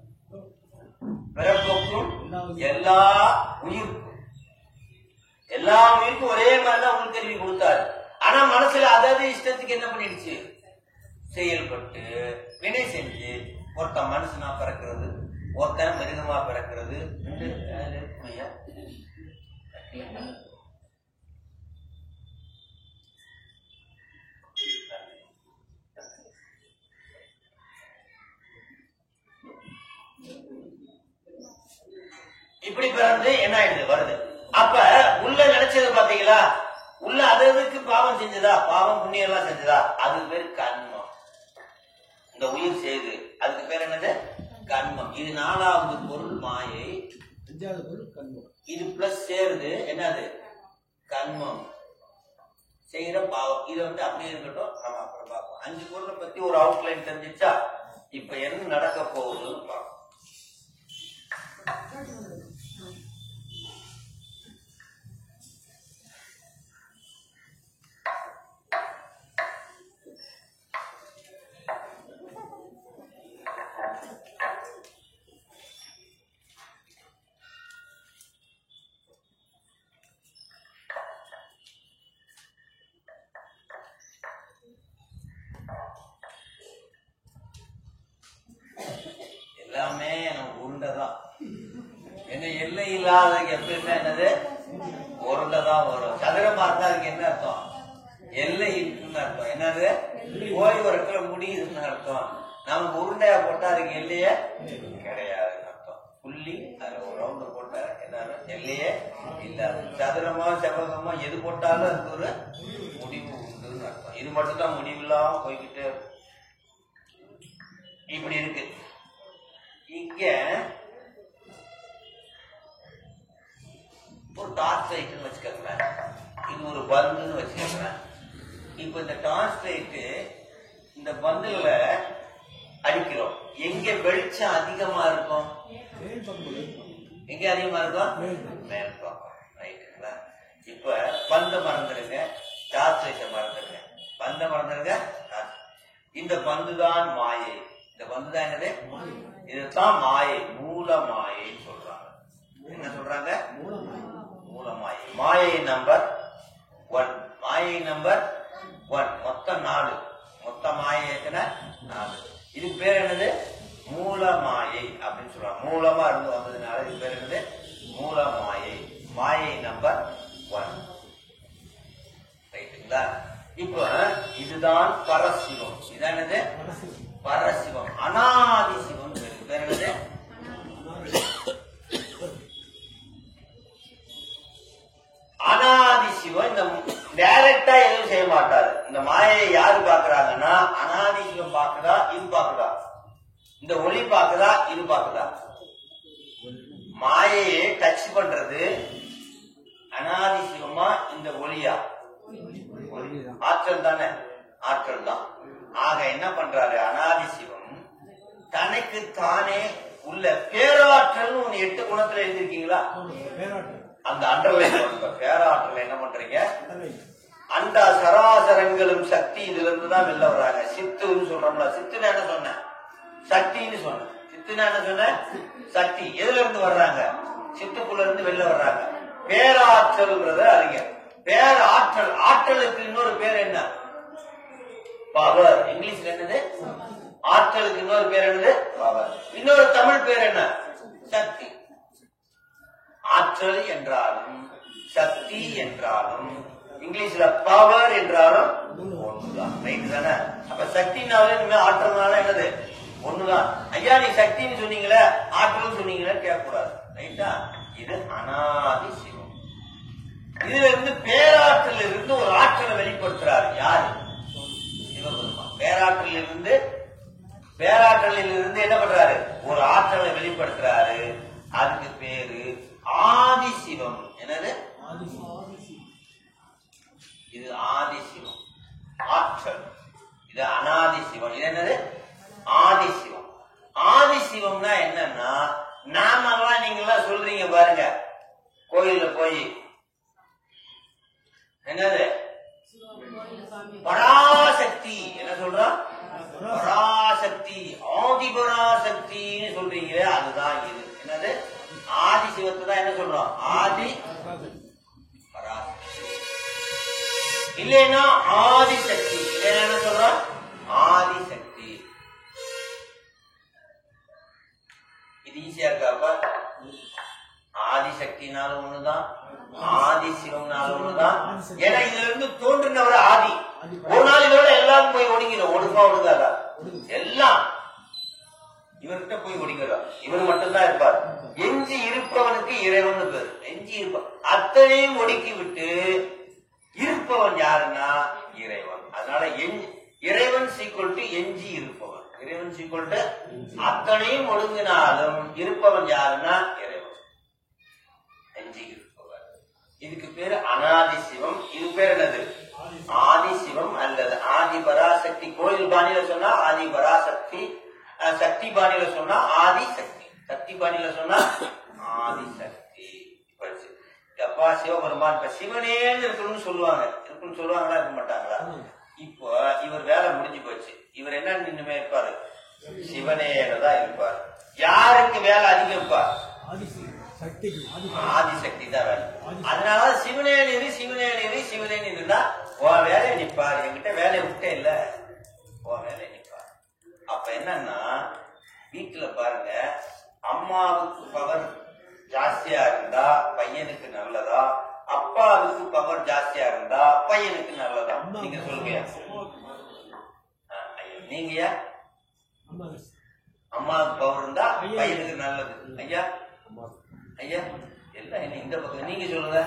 பிறப்புக்கும் எல்லா உயிருக்கும், எல்லா உயிருக்கும் ஒரே மாதிரிதான் உள்கருவி கொடுத்தாரு. ஆனா மனசுல அதாவது இஷ்டத்துக்கு என்ன பண்ணிடுச்சு? செயல்பட்டு வினை செஞ்சு ஒருத்தன் மனுஷனா பிறக்கிறது, ஒருத்தன் மிருகமா பிறக்கிறது. இப்படி பிறந்து என்ன ஆயிடுது? வருது. அப்ப உள்ள நினைச்சது பாத்தீங்களா? உள்ள அதுக்கு பாவம் செஞ்சதா? பாவம் புண்ணியம் எல்லாம் செஞ்சதா? அதுக்கு பேரு கண்மம். இந்த உயிர் செய்து அதுக்கு பேர் என்னது? கண்மம். இது 4வது பொருள் மாயை. 5வது பொருள் கண்மம். இது பிளஸ் சேருது என்னது? கண்மம். செய்யற பாவம். இதை அப்படியே இருக்கட்டும், நம்ம அப்புறம் பார்ப்போம். 5 பொருளை பத்தி ஒரு அவுட்லைன் தெரிஞ்சிச்சா? இப்ப என்ன நடக்க போகுதுன்னு பார்ப்போம். எல்லாமே நமக்கு உருண்டைதான். என்ன எல்லை இல்லாததுக்கு எப்பயுமே என்னது? உருண்டைதான் வரும். சதுரமா இருந்தா அதுக்கு என்ன அர்த்தம்? எல்லை இருக்குன்னு அர்த்தம். என்னது? ஓய்வு இடத்துல முடியுதுன்னு அர்த்தம். நமக்கு உருண்டையா போட்டா அதுக்கு எல்லையே கிடையாதுன்னு அர்த்தம். புள்ளி அதுல ஒரு ரவுண்டு போட்டா என்ன எல்லையே இல்லாது. சதுரமோ செவ்வகமோ எது போட்டாலும் அதுக்கு ஒரு முடிவு உண்டுன்னு அர்த்தம். இது மட்டும் தான் முடிவில்லாம போய்கிட்டு இப்படி இருக்கு. இங்க ஒரு டார்ச் லைட்னு வச்சுக்கோங்களேன், இது ஒரு பந்துன்னு வச்சுக்கோங்களேன். இப்ப இந்த டார்ச் லைட்டு இந்த பந்துல அடிக்கிறோம். எங்க வெளிச்சம் அதிகமா இருக்கும்? எங்க அதிகமா இருக்கும்? மேல் பக்கம். ரைட்டுங்களா? இப்ப பந்த மறந்துடுங்க, டார்ச் லைட்டை மறந்துடுங்க. பந்த மறந்துடுங்க. இந்த பந்து தான் மாயை. இந்த பந்து தான் என்னது? இதுதான் மாயை, மூல மாயைன்னு சொல்றாங்க. என்ன என்ன சொல்றாங்க? மூல மாயை. மாயை நம்பர் 1. மாயை நம்பர் 1. மொத்தம் 4. மொத்த மாயை எத்தனை? 4. இதுக்கு பேர் என்னது? மூல மாயை அப்படின்னு சொல்றாங்க. மூலமா இருந்து வந்ததுனால இது பேர் என்னது? மூல மாயை. மாயை நம்பர் 1. ரைட்டுங்களா? இப்ப இதுதான் பரசிவம். இதான் என்னது? பரசிவம். அனாதி சிவம் பேர் என்னது? அனாதி சிவம். இந்த டைரக்டா எதுவும் செய்ய மாட்டாரு. இந்த மாயை யாரு பாக்குறாங்கன்னா அனாதி சிவம் பாக்குதா, இது பாக்குதா? இந்த ஒளி பாக்குதா, இது பாக்குதா? மாயையை டச் பண்றது அனாதி சிவமா இந்த ஒளியா? ஆற்றல் தானே, ஆற்றல் தான். ஆக என்ன பண்றாரு அனாதி சிவம் தனக்கு தானே உள்ள பேராற்றல். 8 குணத்துல எழுதிருக்கீங்களா? அந்த அண்டர்லைன் பண்ணுங்க. பேராற்றல் என்ன பண்றீங்க? அந்த சராசரங்களும் சக்தி இதுல இருந்துதான் வெளில வர்றாங்க. சித்துன்னு சொல்றோம்ல, சித்துன்னு என்ன சொன்ன? சக்தின்னு சொன்ன. சித்துன்னு என்ன சொன்ன? சக்தி. எதுல இருந்து வர்றாங்க? சித்துக்குள்ள இருந்து வெளில வர்றாங்க. பேராற்றல்ங்கிறத அறிங்க. பேராற்றல். ஆற்றலுக்கு இன்னொரு பேர் என்ன? பவர். இங்கிலீஷ்ல என்னது? ஆற்றலுக்கு இன்னொரு பேர் என்னது? பவர். இன்னொரு தமிழ் பேர் என்ன? சக்தி. ஆற்றல் என்றாலும் சக்தி என்றாலும் இங்கிலீஷ்ல பவர் என்றாலும் ஒண்ணுதான். ரைட் தானே? அப்ப சக்தினாலே ஆற்றல்னால என்னது? ஒண்ணுதான். ஐயா நீ சக்தின்னு சொன்னீங்களே, ஆற்றல் சொன்னீங்களே கேட்கக்கூடாது. ரைட்டா? இது அனாதி சிவம். இதுல இருந்து பேராற்றல் இருந்து ஒரு ஆற்றலை வெளிப்படுத்துறாரு. யாரு? சிவபெருமான். பேராற்றலில் இருந்து என்ன பண்றாரு? ஒரு ஆற்றலை வெளிப்படுத்துறாரு. அதுக்கு பேரு ஆதி சிவம். என்னது? இது ஆதி சிவம். ஆற்றல். இது அனாதி சிவம். இது என்னது? ஆதி சிவம். ஆதி சிவம்னா என்னன்னா நாமெல்லாம் நீங்கெல்லாம் சொல்றீங்க பாருங்க கோயில்ல போய் என்னது? பராசக்தி. என்ன சொல்றோம்? பராசக்தி, ஆதி பராசக்தின்னு சொல்றீங்க. அதுதான் இது. என்னது? ஆதி சிவத்தை தான் என்ன சொல்றோம்? ஆதி பராசக்தி. இல்லைன்னா ஆதி சக்தி. இல்லைன்னா என்ன சொல்றோம்? ஆதி சக்தி. இது ஈஸியா இருக்காப்பா? ஆதி சக்தினாலும் ஒண்ணுதான், ஆதி சிவம்னாலும் ஒண்ணுதான். ஏன்னா இதுல இருந்து தோன்றினவர் ஆதி. ஒரு நாள் இதோட எல்லாரும் போய் ஒடுங்கிடும். ஒடுங்காதா? எல்லாம் இவர்கிட்ட போய் ஒடுங்கிடும். இவர் மட்டும்தான் இருப்பார். எஞ்சி இருப்பவனுக்கு இறைவன் பேரு. எஞ்சி இருப்பான் அத்தனையும் ஒடுக்கி விட்டு இருப்பவன் யாருன்னா இறைவன். அதனால இறைவன் சீக்குவல் டு எஞ்சி இருப்பவன். இறைவன் சீக்குவல் டு அத்தனையும் ஒடுங்கினாலும் இருப்பவன் யாருன்னா இறைவன். எஞ்சி இருப்பவன். இதுக்கு பேரு அனாதி சிவம். இது பேர் என்னது? ஆதி சிவம் அல்லது ஆதி பராசக்தி. கோயில் பாணியில சொன்னா ஆதி பராசக்தி, சக்தி பாணியில சொன்னா ஆதி சக்தி, சக்தி பாணியில சொன்னா ஆதி சக்தி. அப்பா சிவபெருமான் இப்ப சிவனேன்னு இருக்கணும்னு சொல்லுவாங்க. இருக்குன்னு சொல்லுவாங்களா? இருக்க மாட்டாங்களா? இப்போ இவர் வேலை முடிஞ்சு போச்சு. இவர் என்ன நின்னுமே இருப்பாரு? சிவனேதான் இருப்பார். யாருக்கு வேலை அதிகம் இருப்பார்? ஆதிசக்தி தான் வேலை. அதனால சிவனே நீரு சிவனே நீரு சிவனே நீருன்னா உன் வேலையை நிப்பாரு. என்கிட்ட வேலையை விட்டே இல்ல, உன் வேலையை நிப்பாரு. அப்ப என்னன்னா வீட்டுல பாருங்க, அம்மாவுக்கு பவர் ஜாஸ்தியா இருந்தா பையனுக்கு நல்லதா, அப்பாவுக்கு பவர் ஜாஸ்தியா இருந்தா பையனுக்கு நல்லதா? நீங்க சொல்லுங்க. நீங்க அம்மாவுக்கு பவர் இருந்தா பையனுக்கு நல்லது. ஐயா ஐயா எல்லாம் என்ன இந்த பக்கம் நீங்க சொல்லுங்க.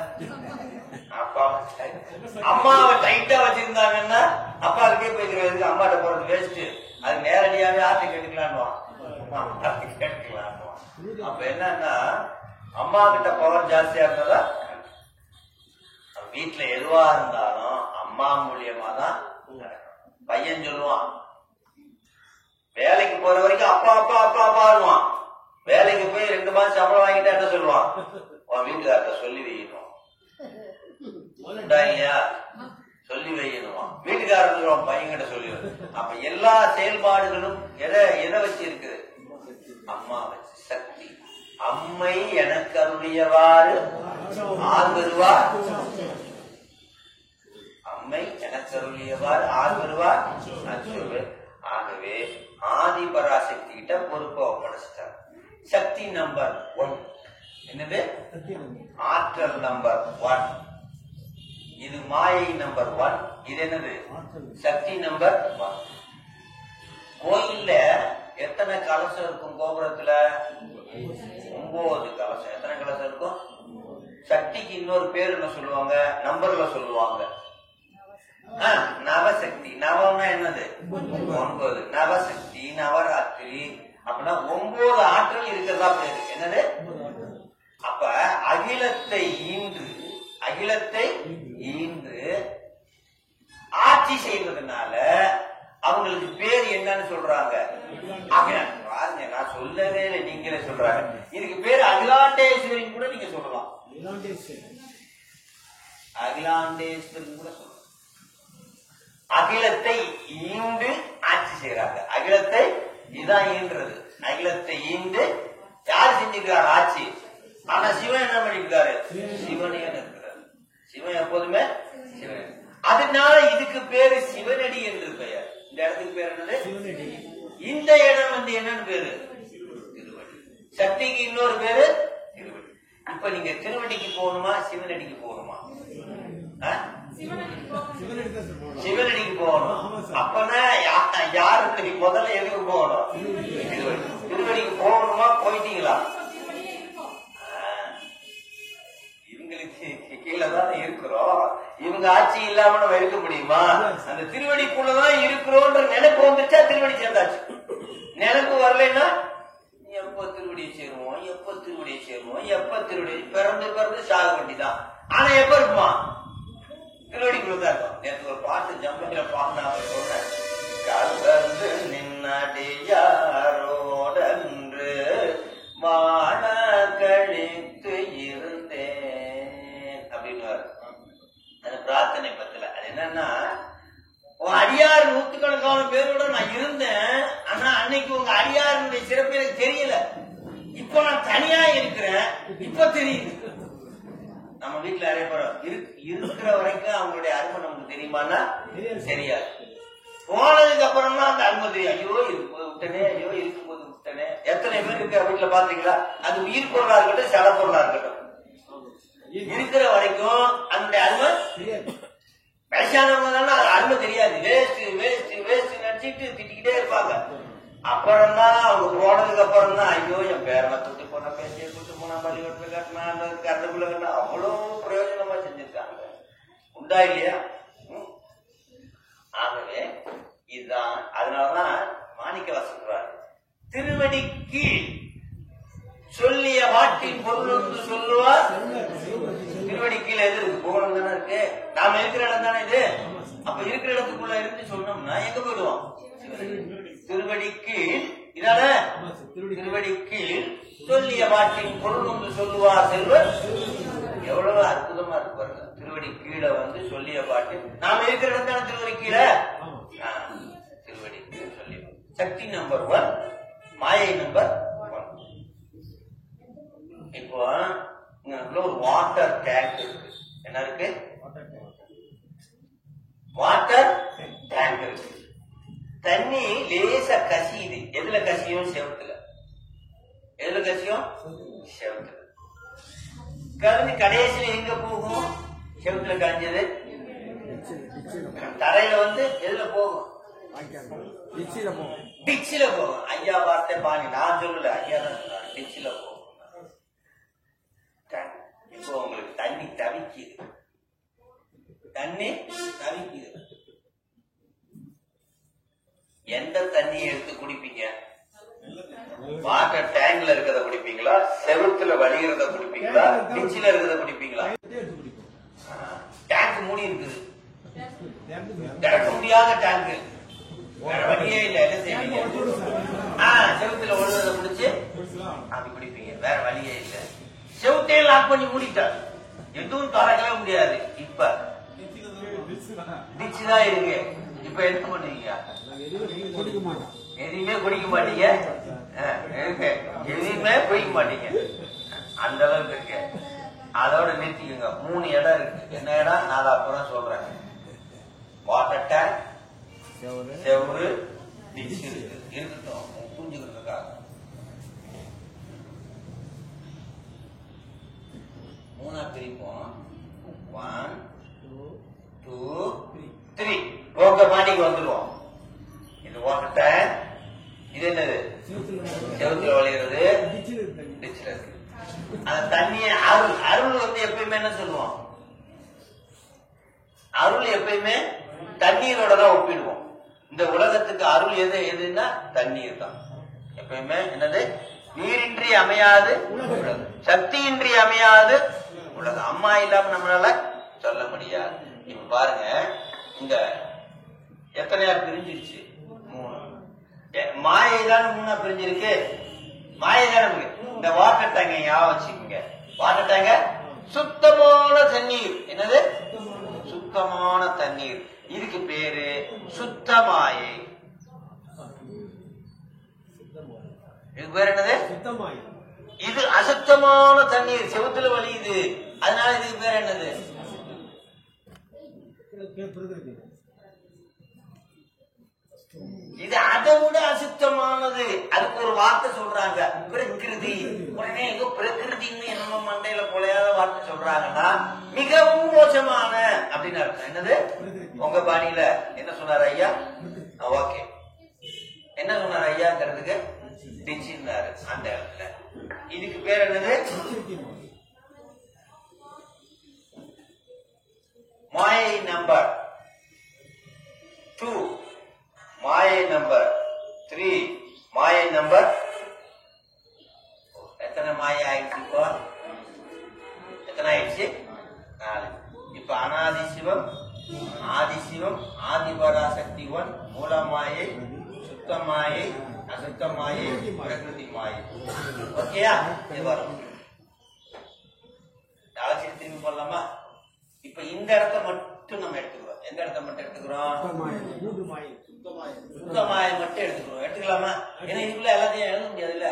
அப்பா அம்மாவை டைட்டா வச்சிருந்தாங்கன்னா அப்பாவுக்கே போய்க்கிறதுக்கு அம்மாட்ட போறது வேஸ்ட். அது நேரடியாவே ஆட்டை கேட்டுக்கலாம். அப்ப என்னன்னா அம்மா கிட்ட பவர் ஜாஸ்தியா இருந்ததா? வீட்டுல எதுவா இருந்தாலும் அம்மா மூலியமா தான் பையன் சொல்லுவான். வேலைக்கு போற வரைக்கும் அப்பா அப்பா அப்பா அப்பாடுவான். வேலைக்கு போய் 2 மாசம் சம்பளம் வாங்கிட்டா என்ன சொல்லுவான்? உன் வீட்டுக்கார்ட்ட சொல்லி வைக்கணும் இல்லையா? சொல்லி வைக்கணுமா? வீட்டுக்காரர் பையன்கிட்ட சொல்லிடுறது. அப்ப எல்லா செயல்பாடுகளும் எதை வச்சு இருக்குது? அம்மா வச்சு. சக்தி. அம்மை எனக்கு அருளியவாறு ஆர் வருவார். அம்மை எனக்கு அருளியவாறு ஆர் வருவார். ஆகவே ஆதி பராசக்தி கிட்ட பொறுப்பை ஒப்படைச்சிட்டார். சக்தி நம்பர் 1 என்னது? ஆற்றல் நம்பர் 1. இது மாயை நம்பர் 1. இது என்னது? சக்தி நம்பர் 1. கோயில்ல எத்தனை கலசம் இருக்கும்? கோபுரத்துல 9 கலசம். எத்தனை கலசம் இருக்கும்? சக்திக்கு இன்னொரு பேர் என்ன சொல்லுவாங்க? நம்பர்ல சொல்லுவாங்க. நவசக்தி. நவம்னா என்னது? 9. நவசக்தி, நவராத்திரி அப்படின்னா 9 ஆற்றல் இருக்கிறதா பேரு. என்னது? அப்ப அகிலத்தை ஈன்று ஆட்சி செய்வதனால அவங்களுக்கு பேர் என்னன்னு சொல்றாங்க? பாருங்க, நான் சொல்லவே இல்லை, நீங்களே சொல்றாங்க. இதுக்கு பேரு அகிலாண்டேஸ்வரின்னு கூட நீங்க சொல்லலாம். அகிலாண்டேஸ்வரின்னு கூட சொல்லலாம். அகிலத்தை ஈண்டு ஆட்சி செய்யறாங்க. அகிலத்தை இதான் ஈன்றது. அகிலத்தை ஈண்டு யார் செஞ்சுக்கிறார்? ஆட்சி. ஆனா சிவன் என்ன பண்ணிருக்காரு? சிவனே இருக்கிறார். சிவன் எப்போதுமே சிவன். அதனால இதுக்கு பேரு சிவனடி என்று பெயர். இந்த இடத்துக்கு பேர் என்னது? இந்த இடம் வந்து என்னன்னு பேரு? திருவடி. சக்திக்கு இன்னொரு பேரு திருவடி. இப்ப நீங்க திருவடிக்கு போகணுமா சிவனடிக்கு போகணுமா? சிவனடிக்கு போகணும். அப்பனா யாருக்கு முதல்ல எதுக்கு போகணும்? திருவடிக்கு போகணுமா? போயிட்டீங்களா? இவங்களுக்கு கீழே தானே இருக்கிறோம். இவங்க ஆட்சி இல்லாம நம்ம இருக்க முடியுமா? அந்த திருவடிக்குள்ளதான் இருக்கிறோன்ற நினைப்பு வந்துச்சா திருவடி சேர்ந்தாச்சு. நினைப்பு வரலைன்னா எப்ப திருவடியை சேருவோம், எப்ப திருவடி பிறந்து சாக வேண்டிதான். ஆனா எப்ப இருக்குமா? திருவடிக்குள்ளதான் இருக்கும். நேற்று ஒரு பாட்டு ஜம்பல பாட்டு சொன்னேன். கலந்து நின்னடியாரோடன்று வாழ கழித்து இருந்தேன் அப்படின்னு அந்த பிரார்த்தனை பத்தில. அது என்னன்னா, அடியார் நூத்துக்கணக்கான பேரோட நான் இருந்தேன். ஆனா அன்னைக்கு உங்க அடியாருடைய சிறப்பு எனக்கு தெரியல. இப்ப நான் தனியா இருக்கிறேன், இப்ப தெரியுது. நம்ம வீட்டுல நிறைய பேர் இருக்கிற வரைக்கும் அவங்களுடைய அருமை நமக்கு தெரியுமான்னா தெரியாது. போனதுக்கு அப்புறம் தான் அந்த அருமை தெரியும். ஐயோ இருக்கும்போது விட்டனே, ஐயோ இருக்கும்போது விட்டனே. எத்தனை பேர் இருக்கிற வீட்டுல பாத்தீங்களா? அது உயிர் பொருளா இருக்கட்டும், சட பொருளா இருக்கட்டும், இருக்கிற வரைக்கும் அந்த அருமை வயசானவங்க அருமை தெரியாது. வேஸ்ட் நினைச்சிட்டு திட்டிக்கிட்டே இருப்பாங்க. அப்புறம் தான் அவங்க போனதுக்கு அப்புறம் தான் ஐயோ என் பேரனை தொட்டு போனா, பேசிய தொட்டு போனா, பள்ளிக்கூடத்துல கட்டினா, கரண்டுக்குள்ள கட்டினா, அவ்வளவு பிரயோஜனமா செஞ்சிருக்காங்க. உண்டா இல்லையா? ஆகவே இதுதான். அதனாலதான் மாணிக்கவாசகர் சொல்றாரு, திருவடிக்கு சொல்லிய வாட்டின் பொருள் வந்து சொல்லுவார். திருவடி கீழே எது இருக்கு? புகழம் தானே இருக்கு. நாம இருக்கிற இடம் தானே இது. அப்ப இருக்கிற இடத்துக்குள்ள இருந்து சொன்னோம்னா எங்க போயிடுவோம்? திருவடிக்கு. இதால திருவடிக்கு சொல்லிய வாட்டின் பொருள் வந்து சொல்லுவார் செல்வர். எவ்வளவு அற்புதமா இருக்கு பாருங்க. திருவடி கீழே வந்து சொல்லிய பாட்டு. நாம இருக்கிற இடம் தானே திருவடி கீழே. திருவடி கீழே சொல்லி சக்தி நம்பர் 1, மாயை நம்பர் 1. இப்போ ஒரு வாட்டர் டேங்க் இருக்கு. என்ன இருக்கு? வாட்டர் டேங்க் இருக்கு. தண்ணி லேசா கசியுது. எதுல கசியும்? செவத்துல. எதுல கசியும்? செவத்துல. கலந்து கடைசியில எங்க போகும்? செவத்துல கரைஞ்சது தரையில வந்து எதுல போகும்? டிச்சில போகும். ஐயா வார்த்தை பாணி நான் சொல்லல, ஐயா தான் சொன்னாங்க. டிச்சில போகும். இப்போ உங்களுக்கு தண்ணி தவிக்குது. எந்த தண்ணியை எடுத்து குடிப்பீங்க? வாட்டர் டேங்க்ல இருக்கிறத குடிப்பீங்களா? செவத்துல வலிகிறத குடிப்பீங்களா? டிச்சில இருக்கிறத குடிப்பீங்களா? டேங்க் மூடி இருக்குது, திறக்க முடியாத டேங்க், வேற வழியே இல்ல. என்ன செய்வீங்க? செவத்துல ஒழுங்கத குடிச்சு அப்படி குடிப்பீங்க. வேற வழியே இல்ல. செவத்தையே லாக் பண்ணி மூடிட்டார், எதுவும் திறக்கவே முடியாது. இப்ப டிச்சு தான் இருக்கு. இப்ப என்ன பண்ணுவீங்க? எதுவுமே குடிக்க மாட்டீங்க. எதுவுமே போய்க்க மாட்டீங்க, அந்த அளவுக்கு இருக்கு. அதோட நிறுத்திக்கோங்க. 3 இடம் இருக்கு. என்ன இடம் நான் அப்புறம் சொல்றேன். வாட்டர் டேங்க், செவரு, டிச் இருக்கு. இருக்கட்டும், புரிஞ்சுக்கிறதுக்காக 3 பிரிப்போம். 1 2 3. உங்க பாடிக்கு வந்துருவோம். இது வாட்டர் டேங்க். இது என்னது? செவத்துல வளைகிறது, டிச்ல இருக்கு. அந்த தண்ணிய அருள், அருள் வந்து எப்பயுமே என்ன சொல்லுவோம்? அருள் எப்பயுமே தண்ணீரோட தான் ஒப்பிடுவோம். இந்த உலகத்துக்கு அருள் எதுன்னா தண்ணீர் தான். எப்பயுமே என்னது? நீரின்றி அமையாது உலகம், சக்தியின்றி அமையாது உலகம். அம்மா இல்லாம நம்மளால சொல்ல முடியாது. இப்ப பாருங்க, இங்க எத்தனையா பிரிஞ்சிருச்சு? 3. மாயை தான் 3 பிரிஞ்சிருக்கு. மாயை தான். இந்த வாட்டர் டேங்க ஞாபகம் வச்சுக்கோங்க. வாட்டர் டேங்க சுத்தமான தண்ணீர். என்னது? சுத்தமான தண்ணீர். இதுக்கு பேரு சுத்தமாயை. இதுக்கு பேர் என்னது? இது அசுத்தமான தண்ணீர், செவுத்துல வலியுது. அதனால இதுக்கு பேர் என்னது? இது அதை விட அசுத்தமானது. அதுக்கு ஒரு வார்த்தை சொல்றாங்க, பிரகிருதி. உடனே ஏதோ பிரகிருதின்னு என்னமோ மண்டையில பொழையாத வார்த்தை சொல்றாங்கன்னா மிகவும் மோசமான அப்படின்னு அர்த்தம். என்னது? உங்க பாணியில என்ன சொன்னார் ஐயா? ஓகே, என்ன சொன்னார் ஐயாங்கிறதுக்கு டிச்சின்னாரு அந்த இடத்துல. இதுக்கு பேர் என்னது? மாயை நம்பர் 2, மாயை நம்பர் 3, மாயை நம்பர். எத்தனை மாயை ஆயிடுச்சு? இப்போ எத்தனை ஆயிடுச்சு? 4. இப்ப அனாதி சிவம், ஆதி சிவம், ஆதிபராசக்தி 1, மூலமாயை, சுத்தமாயை, அசுத்தமாயை, பிரகிருதி மாயை. ஓகேயா? இது வரும். யாராச்சும் திரும்பி போடலாமா? இப்ப இந்த இடத்த மட்டும் நம்ம எடுத்துக்கிறோம். எந்த இடத்த மட்டும் எடுத்துக்கிறோம்? சுத்தமாயை மட்டும் எடுத்துக்கிறோம். எடுத்துக்கலாமா? ஏன்னா இதுக்குள்ள எல்லாத்தையும் எழுத முடியாது இல்ல,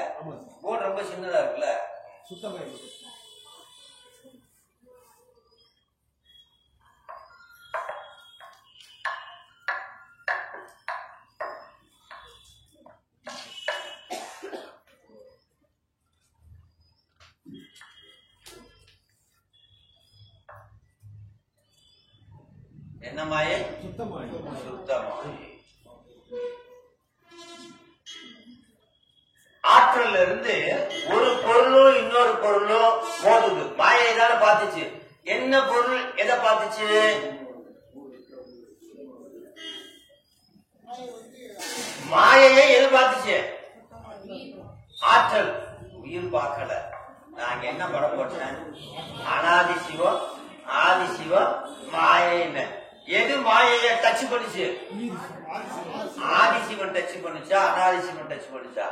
போர்டு ரொம்ப சின்னதா இருக்குல்ல. சுத்தமாயை என்ன மாயை? சுத்தமாயை. சுத்தமாயை. ஆற்றல்ல இருந்து ஒரு பொருளும் இன்னொரு பொருளும் மோதுது. மாயை தானே பார்த்துச்சு. என்ன பொருள் எதை பார்த்துச்சு? மாயையை எது பார்த்துச்சு? ஆற்றல். உயிர் பார்க்கல. நாங்க என்ன படம் போட்டேன்? அனாதி சிவம், ஆதி சிவம், மாயைன்னு. எது மாயைய டச் பண்ணுச்சு? ஆதி சிவன் டச் பண்ணுச்சா, அனாதி சிவன் டச் பண்ணுச்சா?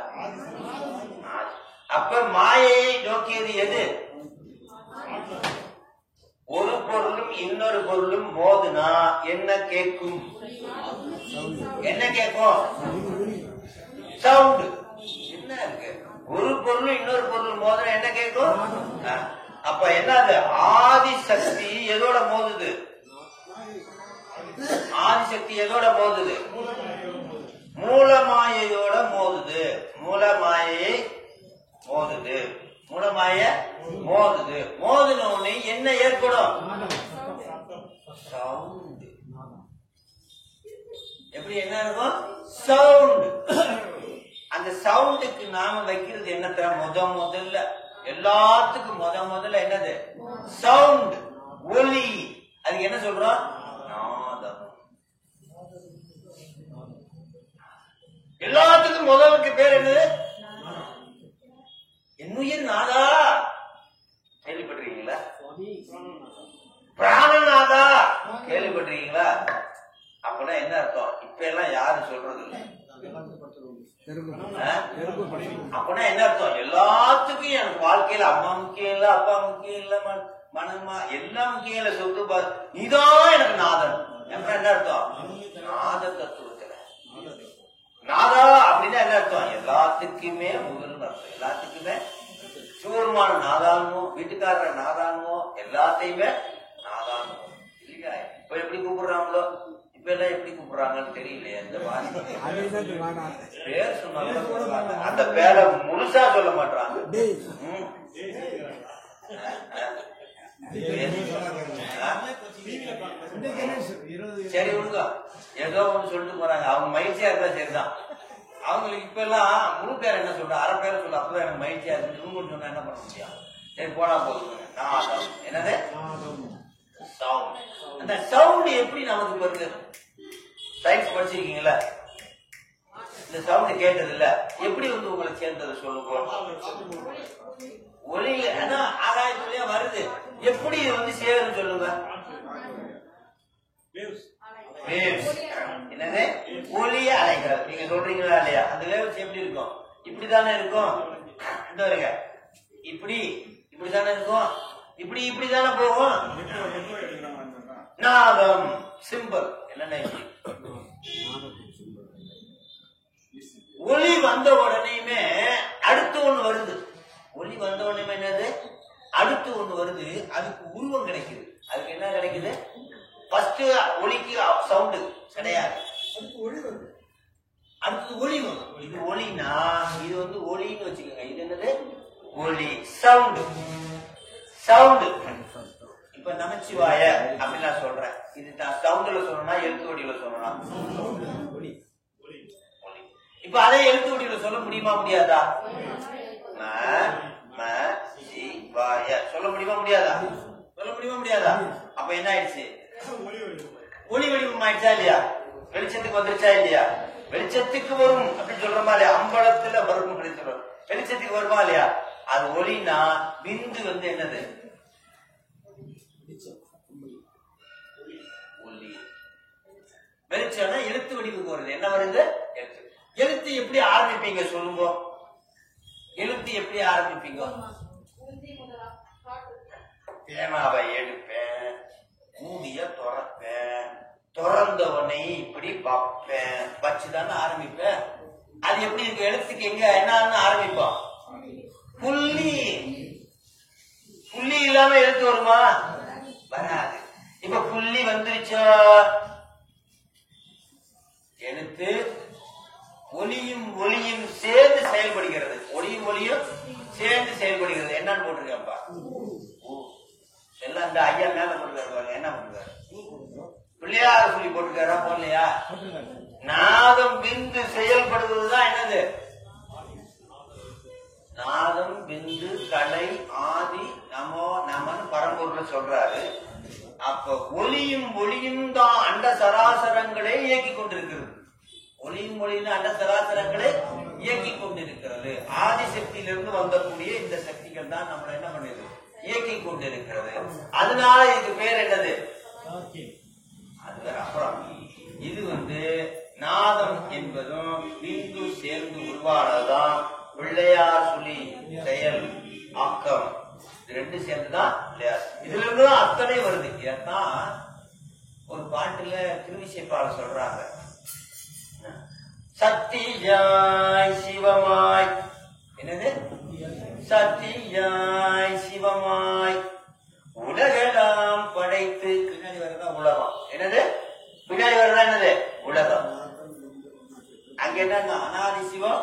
அப்ப மாயையை நோக்கியது எது? ஒரு பொருளும் இன்னொரு பொருளும் மோதுனா என்ன கேட்கும்? என்ன கேட்கும்? சவுண்ட். என்ன இருக்கு? ஒரு பொருளும் இன்னொரு பொருள் மோதுனா என்ன கேட்கும்? அப்ப என்னது? ஆதிசக்தி எதோட மோதுது? ஆதிசக்தி எதோட மோதுது? மூலமாயையோட மோதுது. மூலமாயை மோதுது. மூலமாய மோதுது. மோதுனோன்னு என்ன ஏற்படும்? சவுண்ட். எப்படி என்ன இருக்கும்? சவுண்ட். அந்த சவுண்டுக்கு நாம வைக்கிறது என்னத்த? முதல்ல எல்லாத்துக்கும் முதல்ல என்னது? சவுண்ட், ஒலி. அதுக்கு என்ன சொல்றோம்? நாதம். எல்லாத்துக்கும் முதலுக்கு பேர் என்னது? என்னுயிர் நாதா. கேள்விப்பட்டிருக்கீங்களா? பிராணநாதா கேள்விப்பட்டிருக்கீங்களா? அப்படின்னா என்ன அர்த்தம்? இப்ப எல்லாம் யாரும் சொல்றது இல்லை. அப்படின்னா என்ன அர்த்தம்? எல்லாத்துக்கும் எனக்கு வாழ்க்கையில அம்மா முக்கியம் இல்ல, அப்பா முக்கியம் இல்ல, மனமா எல்லாம் முக்கியம் இல்ல, சொத்து நீதான் எனக்கு நாதன். என்ன அர்த்தம்? நாத தத்துவத்துல நாதா அப்படின்னா என்ன அர்த்தம்? எல்லாத்துக்குமே சிவபெருமான நாதான்மோ, வீட்டுக்காரர நாதான்மோ, எல்லாத்தையுமே நாதான்மோ இல்லையா? இப்ப எப்படி கூப்பிடுறாங்களோ, இப்ப எல்லாம் எப்படி கூப்பிடுறாங்கன்னு தெரியலையே. இந்த பேர் சொன்னாங்க, அந்த பேரை முழுசா சொல்ல மாட்டாங்க. சரி விடுங்க, ஏதோ ஒண்ணு சொல்லிட்டு போறாங்க. அவங்க மகிழ்ச்சியா இருந்தா சரிதான். அவங்களுக்கு இப்ப எல்லாம் முழு பேர் என்ன சொல்ற, அரை பேரை சொல்ல, அப்பதான் எனக்கு மகிழ்ச்சியா இருக்கு. இவங்க சொன்னா என்ன பண்ண முடியும்? சரி போனா போதுங்க. நாதம் என்னது? சவுண்ட். அந்த சவுண்ட் எப்படி நமக்கு வருது? சயின்ஸ் படிச்சிருக்கீங்களா? இந்த சவுண்ட் கேட்டது இல்ல, எப்படி வந்து உங்களை சேர்ந்தது சொல்லுங்க. ஒளி ஆகாயத்துலயே வருது, எப்படி வந்து சேருன்னு சொல்லுங்க. என்னது? ஒளிய அலைகிறது. நீங்க சொல்றீங்களா இல்லையா? அந்த வேவ்ஸ் எப்படி இருக்கும்? இப்படித்தானே இருக்கும். இந்த வருங்க, இப்படி இப்படித்தானே இருக்கும், இப்படி இப்படித்தானே போகும். நாதம் சிம்பிள் என்னன்னா, ஒளி வந்த உடனேயுமே அடுத்து ஒண்ணு வருது. ஒளி வந்த உடனே என்னது? அடுத்து ஒண்ணு வருது. அதுக்கு உருவம் கிடைக்குது. அதுக்கு என்ன கிடைக்குது? ஃபர்ஸ்ட் ஒளிக்கு சவுண்டு கிடையாது, அடுத்தது ஒளி வரும். இது ஒளினா இது வந்து ஒளின்னு வச்சுக்கோங்க. இது என்னது? ஒளி. சவுண்டு. சவுண்டு. இப்ப நமச்சிவாய அப்படின்னு நான் சொல்றேன். இது நான் சவுண்டுல சொல்லணும்னா எழுத்து வடிவில் சொல்லணும். இப்ப அதே எழுத்து வடிவில் சொல்ல முடியுமா முடியாதா? சொல்ல முடியுமா முடியாதா? சொல்ல முடியுமா முடியாதா? அப்ப என்ன ஆயிடுச்சு? ஒளி வடிவம் ஆயிடுச்சா இல்லையா? வெளிச்சத்துக்கு வந்துருச்சா இல்லையா? வெளிச்சத்துக்கு வரும் அப்படின்னு சொல்றோமா இல்லையா? அம்பலத்துல வரும் அப்படின்னு சொல்றோம். வெளிச்சத்துக்கு வருமா இல்லையா? அது ஒளினா பிந்து வந்து என்னது? ஒளி. வெளிச்சம்னா எழுத்து வடிவுக்கு வருது. என்ன வருது? எழுத்து. எழுத்து எப்படி ஆரம்பிப்பீங்க சொல்லுங்க. எழுத்து எப்படி ஆரம்பிப்பீங்க? பேனாவை எடுப்பேன், மூடிய துறப்பேன், துறந்த உடனே இப்படி பார்ப்பேன், வச்சுதானே ஆரம்பிப்பேன். அது எப்படி இருக்கு? எழுத்துக்கு எங்க என்ன ஆரம்பிப்போம்? புள்ளி. புள்ளி இல்லாம எழுத்து வருமா? வராது. இப்ப புள்ளி வந்துருச்சா? எழுத்து ஒளியும் ஒளியும் சேர்ந்து செயல்படுகிறது. ஒளியும் ஒளியும் சேர்ந்து செயல்படுகிறது. என்னன்னு போட்டிருக்கப்பா? எல்லாம் இந்த ஐயா மேல போட்டுருக்காரு. என்ன போட்டுருக்காரு? பிள்ளையார் சொல்லி போட்டுருக்காரா? போடலையா? நாதம் பிந்து செயல்படுவதுதான் என்னது? நாதம் பிந்து கலை ஆதி நமோ நமன்னு பரம்பொருள் சொல்றாரு. அப்ப ஒளியும் ஒளியும் தான் அண்ட சராசரங்களை இயக்கி கொண்டிருக்கிறது. ஒளியும் ஒளியும் அண்ட சராசரங்களை இயக்கி கொண்டிருக்கிறது. ஆதிசக்தியிலிருந்து வந்தக்கூடிய இந்த சக்திகள் தான் நம்மளை என்ன பண்ணுது? இயக்கி கொண்டிருக்கிறது. அதனால இதுக்கு பேர் என்னது? அது அப்புறம் இது வந்து நாதம் என்பதும் பிந்து சேர்ந்து உருவானதுதான் பிள்ளையார் சொல்லி செயல் ஆக்கம். இது ரெண்டு சேர்ந்துதான் பிள்ளையார். இதுல இருந்துதான் அத்தனை வருது. இதான் ஒரு பாட்டுல திருவிசைப்பாளர் சொல்றாங்க. சத்தியாய் சிவமாய். என்னது? சத்தியாய் சிவமாய் உலகெல்லாம் படைத்து. பின்னாடி வரதா உலகம். என்னது? பின்னாடி வரதா என்னது? உலகம். அங்க என்ன? அனாதி சிவம்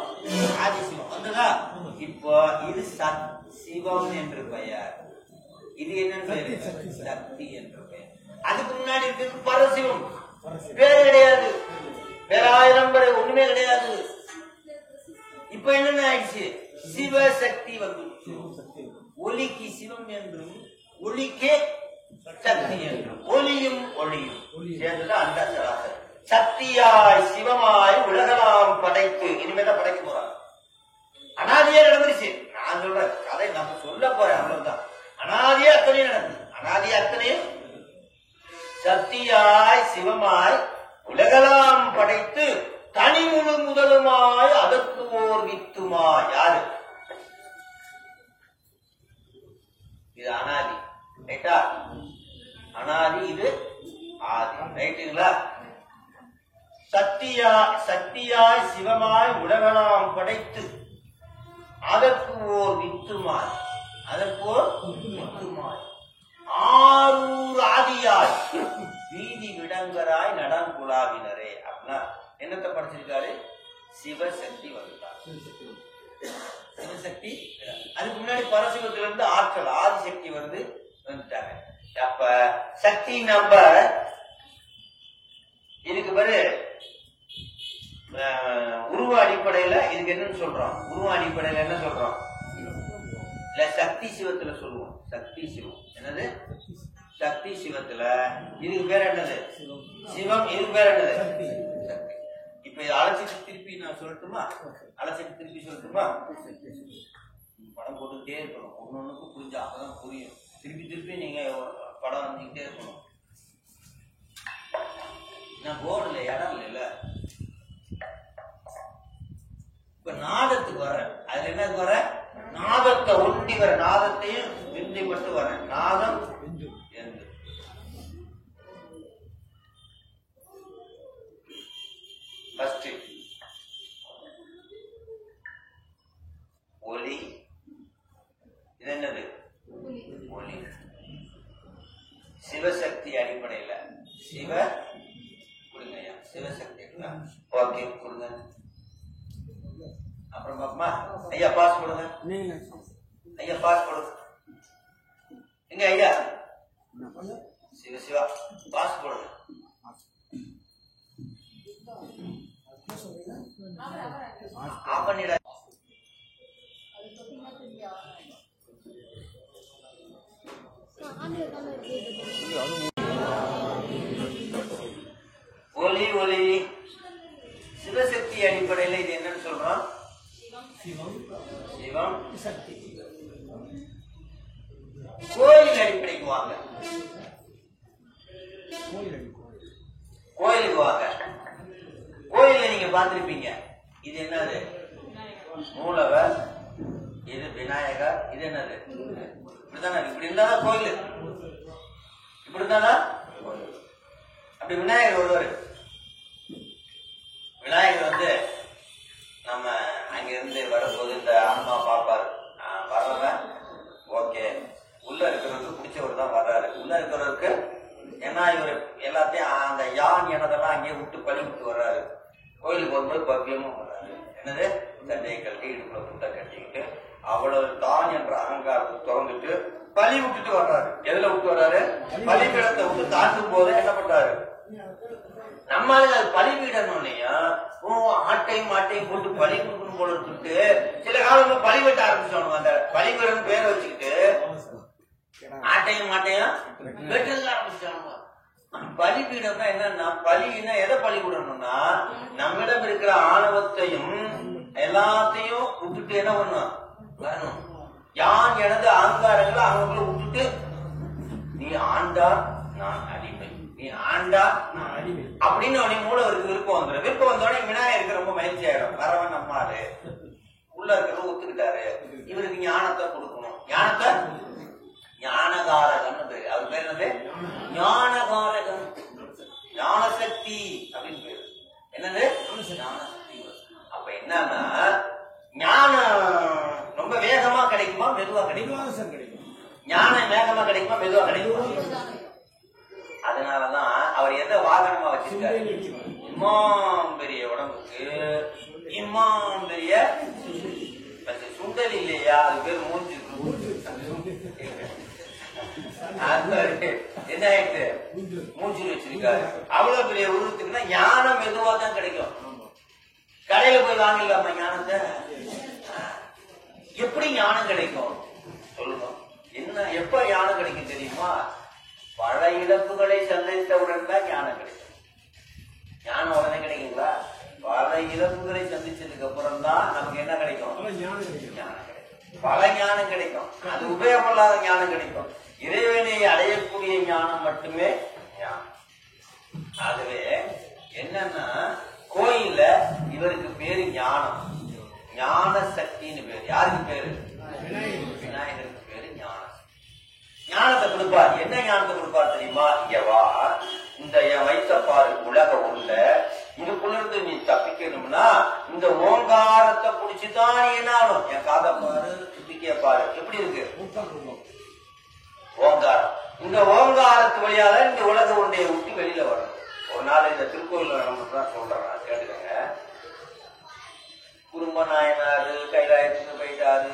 ஆதி சிவம் வந்ததா? இப்போ இது சத் சிவம் என்று பெயர். இது என்னன்னு பெயர்? சக்தி என்று பெயர். அதுக்கு முன்னாடி இருக்கிறது பரசிவம். பேரு கிடையாது, பேராயிரம் பேர் ஒண்ணுமே கிடையாது. இப்ப என்னென்ன ஆயிடுச்சு? சிவசக்தி வந்து ஒளிக்கு சிவம் என்றும் ஒளிக்கே சக்தி என்றும் ஒளியும் ஒளியும் சேர்ந்துதான் அந்த சராசரி. சக்தியாய் சிவமாய் உலகெல்லாம் படைத்து. இனிமேதான் படைக்க போறாங்க. அனாதியா நடந்துருச்சு. நான் சொல்றேன் கதை நம்ம சொல்ல போறேன், அவ்வளவுதான். அனாதியா அத்தனையும் நடந்தது. அனாதியா அத்தனையும் சக்தியாய் சிவமாய் உலகெல்லாம் படைத்து தனி முழு முதலுமாய் அதற்கு ஓர் வித்துமாய். யாரு? இது அனாதி. ரைட்டா? அனாதி, இது ஆதி. ரைட்டுங்களா? சக்தியாய் சிவமாய் உலகெல்லாம் படைத்து அதற்கு ஓர் வித்துமாய். அதற்போல் ஆரூர் ஆதியாய் வீதி விடங்கராய் நடங்குலாவினரே. அப்படின்னா என்னத்தை படிச்சிருக்காரு? சிவசக்தி வந்துட்டார். சிவசக்தி. அதுக்கு முன்னாடி பரசிவத்துல இருந்து ஆற்றல் ஆதிசக்தி வந்துட்டாங்க. அப்ப சக்தி நம்பர் இதுக்கு பிறகு உருவ அடிப்படையில இதுக்கு என்னன்னு சொல்றோம்? உருவ அடிப்படையில என்ன சொல்றோம்? இல்ல சக்தி சிவத்துல சொல்லுவோம். சக்தி சிவம் என்னது? சக்தி சிவத்துல இதுக்கு பேர் என்னது? சிவம். இதுக்கு பேர் என்னது? சக்தி. இப்ப இதை அழைச்சிட்டு திருப்பி நான் சொல்லட்டுமா? அழைச்சிட்டு திருப்பி சொல்லட்டுமா? படம் போட்டுக்கிட்டே இருக்கணும். ஒன்னொன்னுக்கும் புரிஞ்சா அப்பதான் புரியும். திருப்பி திருப்பி நீங்க படம் வந்துக்கிட்டே இருக்கணும். நான் போர்டு இல்லை, இடம் இல்லைல்ல. இப்ப நாதத்துக்கு வர அதுல என்ன வர? நாதத்தை ஒண்டி வர, நாதத்தையும் விந்தி மட்டும் வர. நாதம் என்று ஒலி. இது என்னது? ஒலி. சிவசக்தி அடிப்படையில சிவ கொடுங்கய்யா. சிவசக்தி ஓகே கொடுங்க. அப்புறம் பாப்பமா ஐயா பாஸ் கொடுங்க. ஐயா பாஸ் கொடுங்க. எங்க ஐயா? சிவ சிவா பாஸ் கொடுங்க. ஆஃப் பண்ணிட. ஒலி ஒலி சிவசக்தி அடிப்படையில் இது என்னன்னு சொல்றோம்? சிவம் சக்தி. கோயில் அடிப்படைக்கு வாங்க. கோயிலுக்கு வாங்க. கோயில நீங்க பார்த்திருப்பீங்க. இது என்னது? மூலவர். இது விநாயகர். இது என்னது? இப்படிதானே? இப்படி இருந்தாதான் கோயில். இப்படி இருந்தானா அப்படி விநாயகர் வருவாரு. விநாயகர் நம்ம அங்க இருந்து வரும்போது இந்த அம்மா பாப்பாரு வர்றவன் ஓகே. உள்ள இருக்கிறவருக்கு பிடிச்சவர் தான் வர்றாரு. உள்ள இருக்கிறவருக்கு ஏன்னா இவரு எல்லாத்தையும் அந்த யான் எனதெல்லாம் அங்கேயே விட்டு பழி விட்டு வர்றாரு. கோயிலுக்கு வரும்போது பவ்யமும் வர்றாரு. என்னது? சண்டையை கட்டி இடுப்புல புட்டை கட்டிக்கிட்டு அவ்வளவு தான் என்ற அகங்காரத்தை திறந்துட்டு பழி விட்டுட்டு வர்றாரு. எதுல விட்டு வர்றாரு? பலிபீடத்தை விட்டு தாண்டும் போது என்ன பண்றாரு? நம்மளால அது பலிபீடம்லையா ஆட்டையும் மாட்டையும் போட்டு பலி கொடுக்கணும் போல எடுத்துட்டு சில காலத்துல பலி வெட்ட ஆரம்பிச்சோம். அந்த பலிபீடம் பேரை வச்சுக்கிட்டு ஆட்டையும் மாட்டையும் வெட்ட ஆரம்பிச்சாங்க. பலிபீடம்னா என்னன்னா பலின்னா எதை பலி விடணும்னா நம்மிடம் இருக்கிற ஆணவத்தையும் எல்லாத்தையும் விட்டுட்டு என்ன பண்ணும் வரணும். யான் எனது அகங்காரங்களை அவங்களை விட்டுட்டு நீ ஆண்டா நான் அடிமை, நீ ஆண்டா நான் அடிமை அப்படின்னு அவனுக்கு மூலவருக்கு விருப்பம் வந்துடும். விருப்பம் வந்தோடனே விநாயகருக்கு ரொம்ப மகிழ்ச்சி ஆயிடும். வரவன் நம்மாரு உள்ள இருக்கிற ஒத்துக்கிட்டாரு. இவருக்கு ஞானத்தை கொடுக்கணும். ஞானத்தை ஞானகாரகன் பேரு. அவர் பேர் என்னது? ஞானகாரகன். ஞானசக்தி அப்படின்னு பேரு. என்னது? ஞானசக்தி. அப்ப என்னன்னா ஞானம் ரொம்ப வேகமா கிடைக்குமா மெதுவா கிடைக்குமா? ஞானம் வேகமா கிடைக்குமா மெதுவா கிடைக்குமா? அதனாலதான் அவர் எந்த வாகனமா வச்சிருக்காரு? இம்மாம் பெரிய உடம்புக்கு இம்மாம் பெரிய சுண்டல் இல்லையா? அது பேர் மூஞ்சி. என்ன ஆயிட்டு மூஞ்சி வச்சிருக்காரு. அவ்வளவு பெரிய உருவத்துக்குன்னா ஞானம் மெதுவா தான் கிடைக்கும். கடையில போய் வாங்கலாமா ஞானத்தை? எப்படி ஞானம் கிடைக்கும் சொல்லுங்க? என்ன எப்ப ஞானம் கிடைக்கும் தெரியுமா? பல இழப்புகளை சந்தித்தவுடன் தான் ஞானம் கிடைக்கும். ஞானம் உடனே கிடைக்குங்களா? பல இழப்புகளை சந்திச்சதுக்கு அப்புறம் தான் நமக்கு என்ன கிடைக்கும்? ஞானம் கிடைக்கும். பல ஞானம் கிடைக்கும். அது உபயோகமில்லாத ஞானம் கிடைக்கும். இறைவனை அடையக்கூடிய ஞானம் மட்டுமே ஞானம். ஆகவே என்னன்னா கோயில்ல இவருக்கு பேரு ஞானம். ஞான சக்தின்னு பேரு. யாருக்கு பேரு? விநாயகருக்கு பேரு ஞானம். ஞானத்தை கொடுப்பார். என்ன ஞானத்தை கொடுப்பார் தெரியுமா? இங்கவா இந்த என் வைத்த பாரு உலக உள்ள இதுக்குள்ள இருந்து நீ தப்பிக்கணும்னா இந்த ஓங்காரத்தை புடிச்சுதான் நீ என்ன ஆகணும்? என் காதை பாரு துப்பி தும்பிக்கைய பாரு எப்படி இருக்கு? ஓங்காரம். இந்த ஓங்காரத்து வழியால இந்த உலக உண்டையை விட்டு வெளியில வரணும். ஒரு நாள் இந்த திருக்கோயில் நமக்கு தான் சொல்றேன், கேட்டுக்கங்க. குறும்ப நாயனாரு கைலாயத்துக்கு போயிட்டாரு,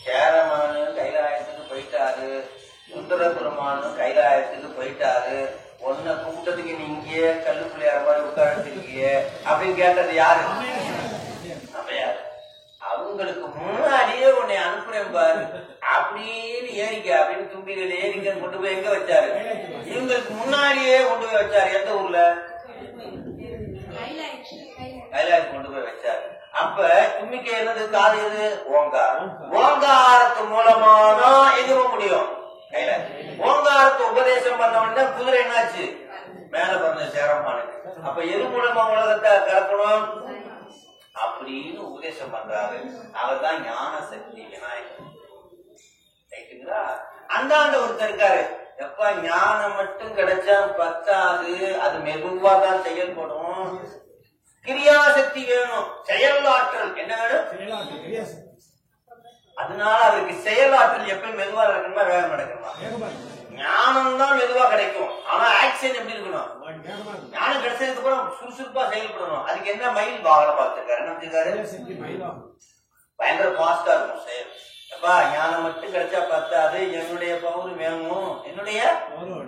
சேரமானு கைலாயத்துக்கு போயிட்டாரு, சுந்தர பெருமானு கைலாயத்துக்கு போயிட்டாரு. ஒன்ன கூட்டத்துக்கு நீங்க கல்லு பிள்ளையார மாதிரி உட்கார்ந்துருக்கீங்க அப்படின்னு கேட்டது யாரு? அவையாரு. அவங்களுக்கு முன்னாடியே உன்னை அனுப்புறேன் பாரு அப்படின்னு ஏறிக்க அப்படின்னு தும்பிகள் ஏறிக்கன்னு கொண்டு போய் எங்க வச்சாரு? இவங்களுக்கு முன்னாடியே கொண்டு போய் வச்சாரு. எந்த ஊர்ல? கைலாயத்துக்கு கொண்டு போய் வச்சாரு. அப்ப தும்பிக்கை என்னது? காது எது? ஓங்காரம். ஓங்காரத்து மூலமாதான் எங்க போக முடியும்? கைலாயம். ஓங்காரத்தை உபதேசம் பண்ண உடனே குதிரை என்னாச்சு? மேல பிறந்த சேரமானுக்கு. அப்ப எது மூலமா உலகத்தை கலக்கணும் அப்படின்னு உபதேசம் பண்றாரு. அவர்தான் ஞான சக்தி விநாயகர். ரைட்டுங்களா? அந்தாண்ட ஒருத்தர் இருக்காரு, எப்ப ஞானம் மட்டும் கிடைச்சா பத்தாது, அது மெதுவா தான் செயல்படும். கிரியாசக்தி வேணும், செயலாற்றல் என்ன வேணும்? அதனால அவருக்கு செயலாற்றல் எப்பயும் மெதுவா இருக்கணுமா வேகம் நடக்கணுமா? ஞானம் தான் மெதுவா கிடைக்கும். ஆனா ஆக்சன் எப்படி இருக்கணும்? ஞானம் கிடைச்சதுக்கு அப்புறம் சுறுசுறுப்பா செயல்படணும். அதுக்கு என்ன மயில் வாகனம் பார்த்திருக்காரு? என்ன வச்சிருக்காரு? பயங்கர ஃபாஸ்டா இருக்கும் செயல். எப்பா ஞானம் மட்டும் கிடைச்சா பத்தாது, என்னுடைய பவர் வேணும், என்னுடைய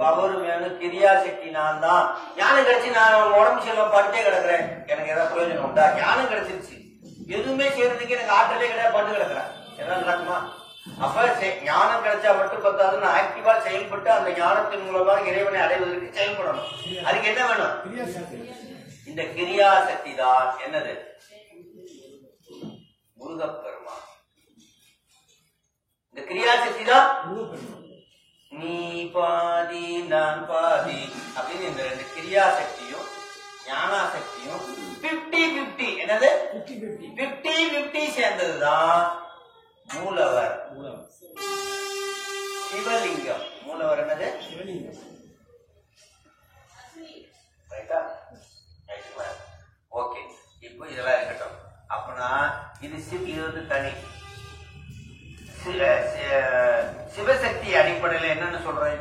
பவர் வேணும், கிரியாசக்தி நான் தான். ஞானம் கிடைச்சி நான் உடம்பு செல்வம் பட்டே கிடக்குறேன், எனக்கு ஏதாவது பிரயோஜனம் உண்டா? ஞானம் கிடைச்சிருச்சு, எதுவுமே செய்யறதுக்கு எனக்கு ஆற்றலே கிடையாது, பட்டு கிடக்குறேன், எதாவது நடக்குமா? அப்ப ஞானம் கிடைச்சா மட்டும் பத்தாது, நான் ஆக்டிவா செயல்பட்டு அந்த ஞானத்தின் மூலமாக இறைவனை அடைவதற்கு செயல்படணும். அதுக்கு என்ன வேணும்? இந்த கிரியாசக்தி தான் என்னது? முருகப்பெருமான். இந்த கிரியாசக்தி தான் நீ பாதி நான் பாதி அப்படின்னு இந்த ரெண்டு கிரியாசக்தியும் ஞானாசக்தியும் 50-50 என்னது? 50-50 சேர்ந்ததுதான் மூலவர். சிவலிங்கம். மூலவர் என்னது? ரைட்டா? ஓகே, இப்போ இதெல்லாம் இருக்கட்டும். அப்பனா இது வந்து தனி சிவசக்தி அடிப்படையில் என்னன்னு சொல்றோம்?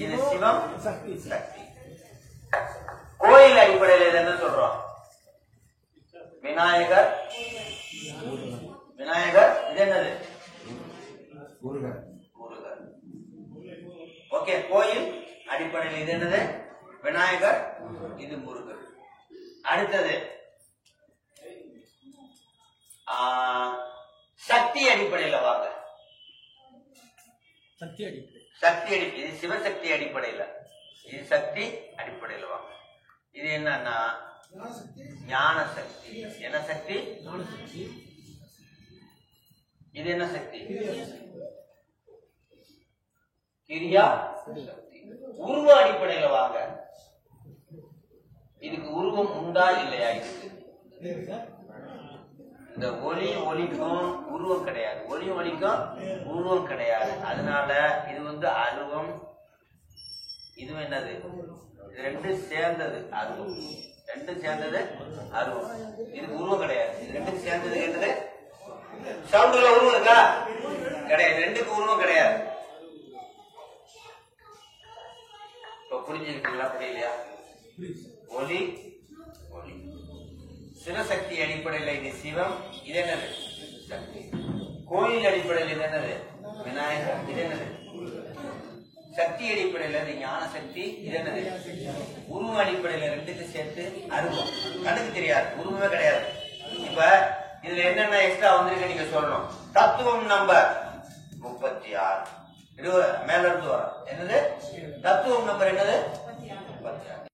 இது சிவம் சக்தி. கோயில் அடிப்படையில் இது என்ன சொல்றோம்? விநாயகர். விநாயகர் இது என்னது? முருகர். ஓகே, கோயில் அடிப்படையில் இது என்னது? விநாயகர், இது முருகர். அடுத்தது சக்தி அடிப்படையில் வாங்க. சக்தி அடிப்படை இது சிவசக்தி அடிப்படையில், இது சக்தி அடிப்படையில் வாங்க. இது என்னன்னா ஞான சக்தி. என்ன சக்தி? இது என்ன சக்தி? கிரியா சக்தி. உருவ அடிப்படையில் வாங்க. இதுக்கு உருவம் உண்டா இல்லையா? இதுக்கு இந்த ஒளிக்கும் உருவம் கிடையாது, ஒளிக்கும் உருவம் கிடையாது. அதனால இது வந்து அருவம், இதுவும் என்னது? இது ரெண்டும் சேர்ந்தது அருவம். ரெண்டும் சேர்ந்தது அருவம். இதுக்கு உருவம் கிடையாது. இது ரெண்டும் சேர்ந்தது என்னது? சவுண்டுல உருவம் இருக்கா? கிடையாது. ரெண்டுக்கு உருவம் கிடையாது. இப்ப புரிஞ்சுக்கிட்டீங்களா? புரியலையா? ஒளி ஒளி. சிவசக்தி அடிப்படையில் இது சிவம், இது என்னது? சக்தி. கோயில் அடிப்படையில் இது என்னது? விநாயகர், இது என்னது? சக்தி அடிப்படையில் இது ஞான சக்தி, இது என்னது? உருவ அடிப்படையில் ரெண்டுக்கு சேர்த்து அருவம். கண்ணுக்கு தெரியாது, உருவமே கிடையாது. இப்ப இதுல என்னென்ன எக்ஸ்ட்ரா வந்திருக்கு நீங்க சொல்லணும். தத்துவம் நம்பர் 36 மேல இருந்து வரும். என்னது? தத்துவம் நம்பர் என்னது? 36.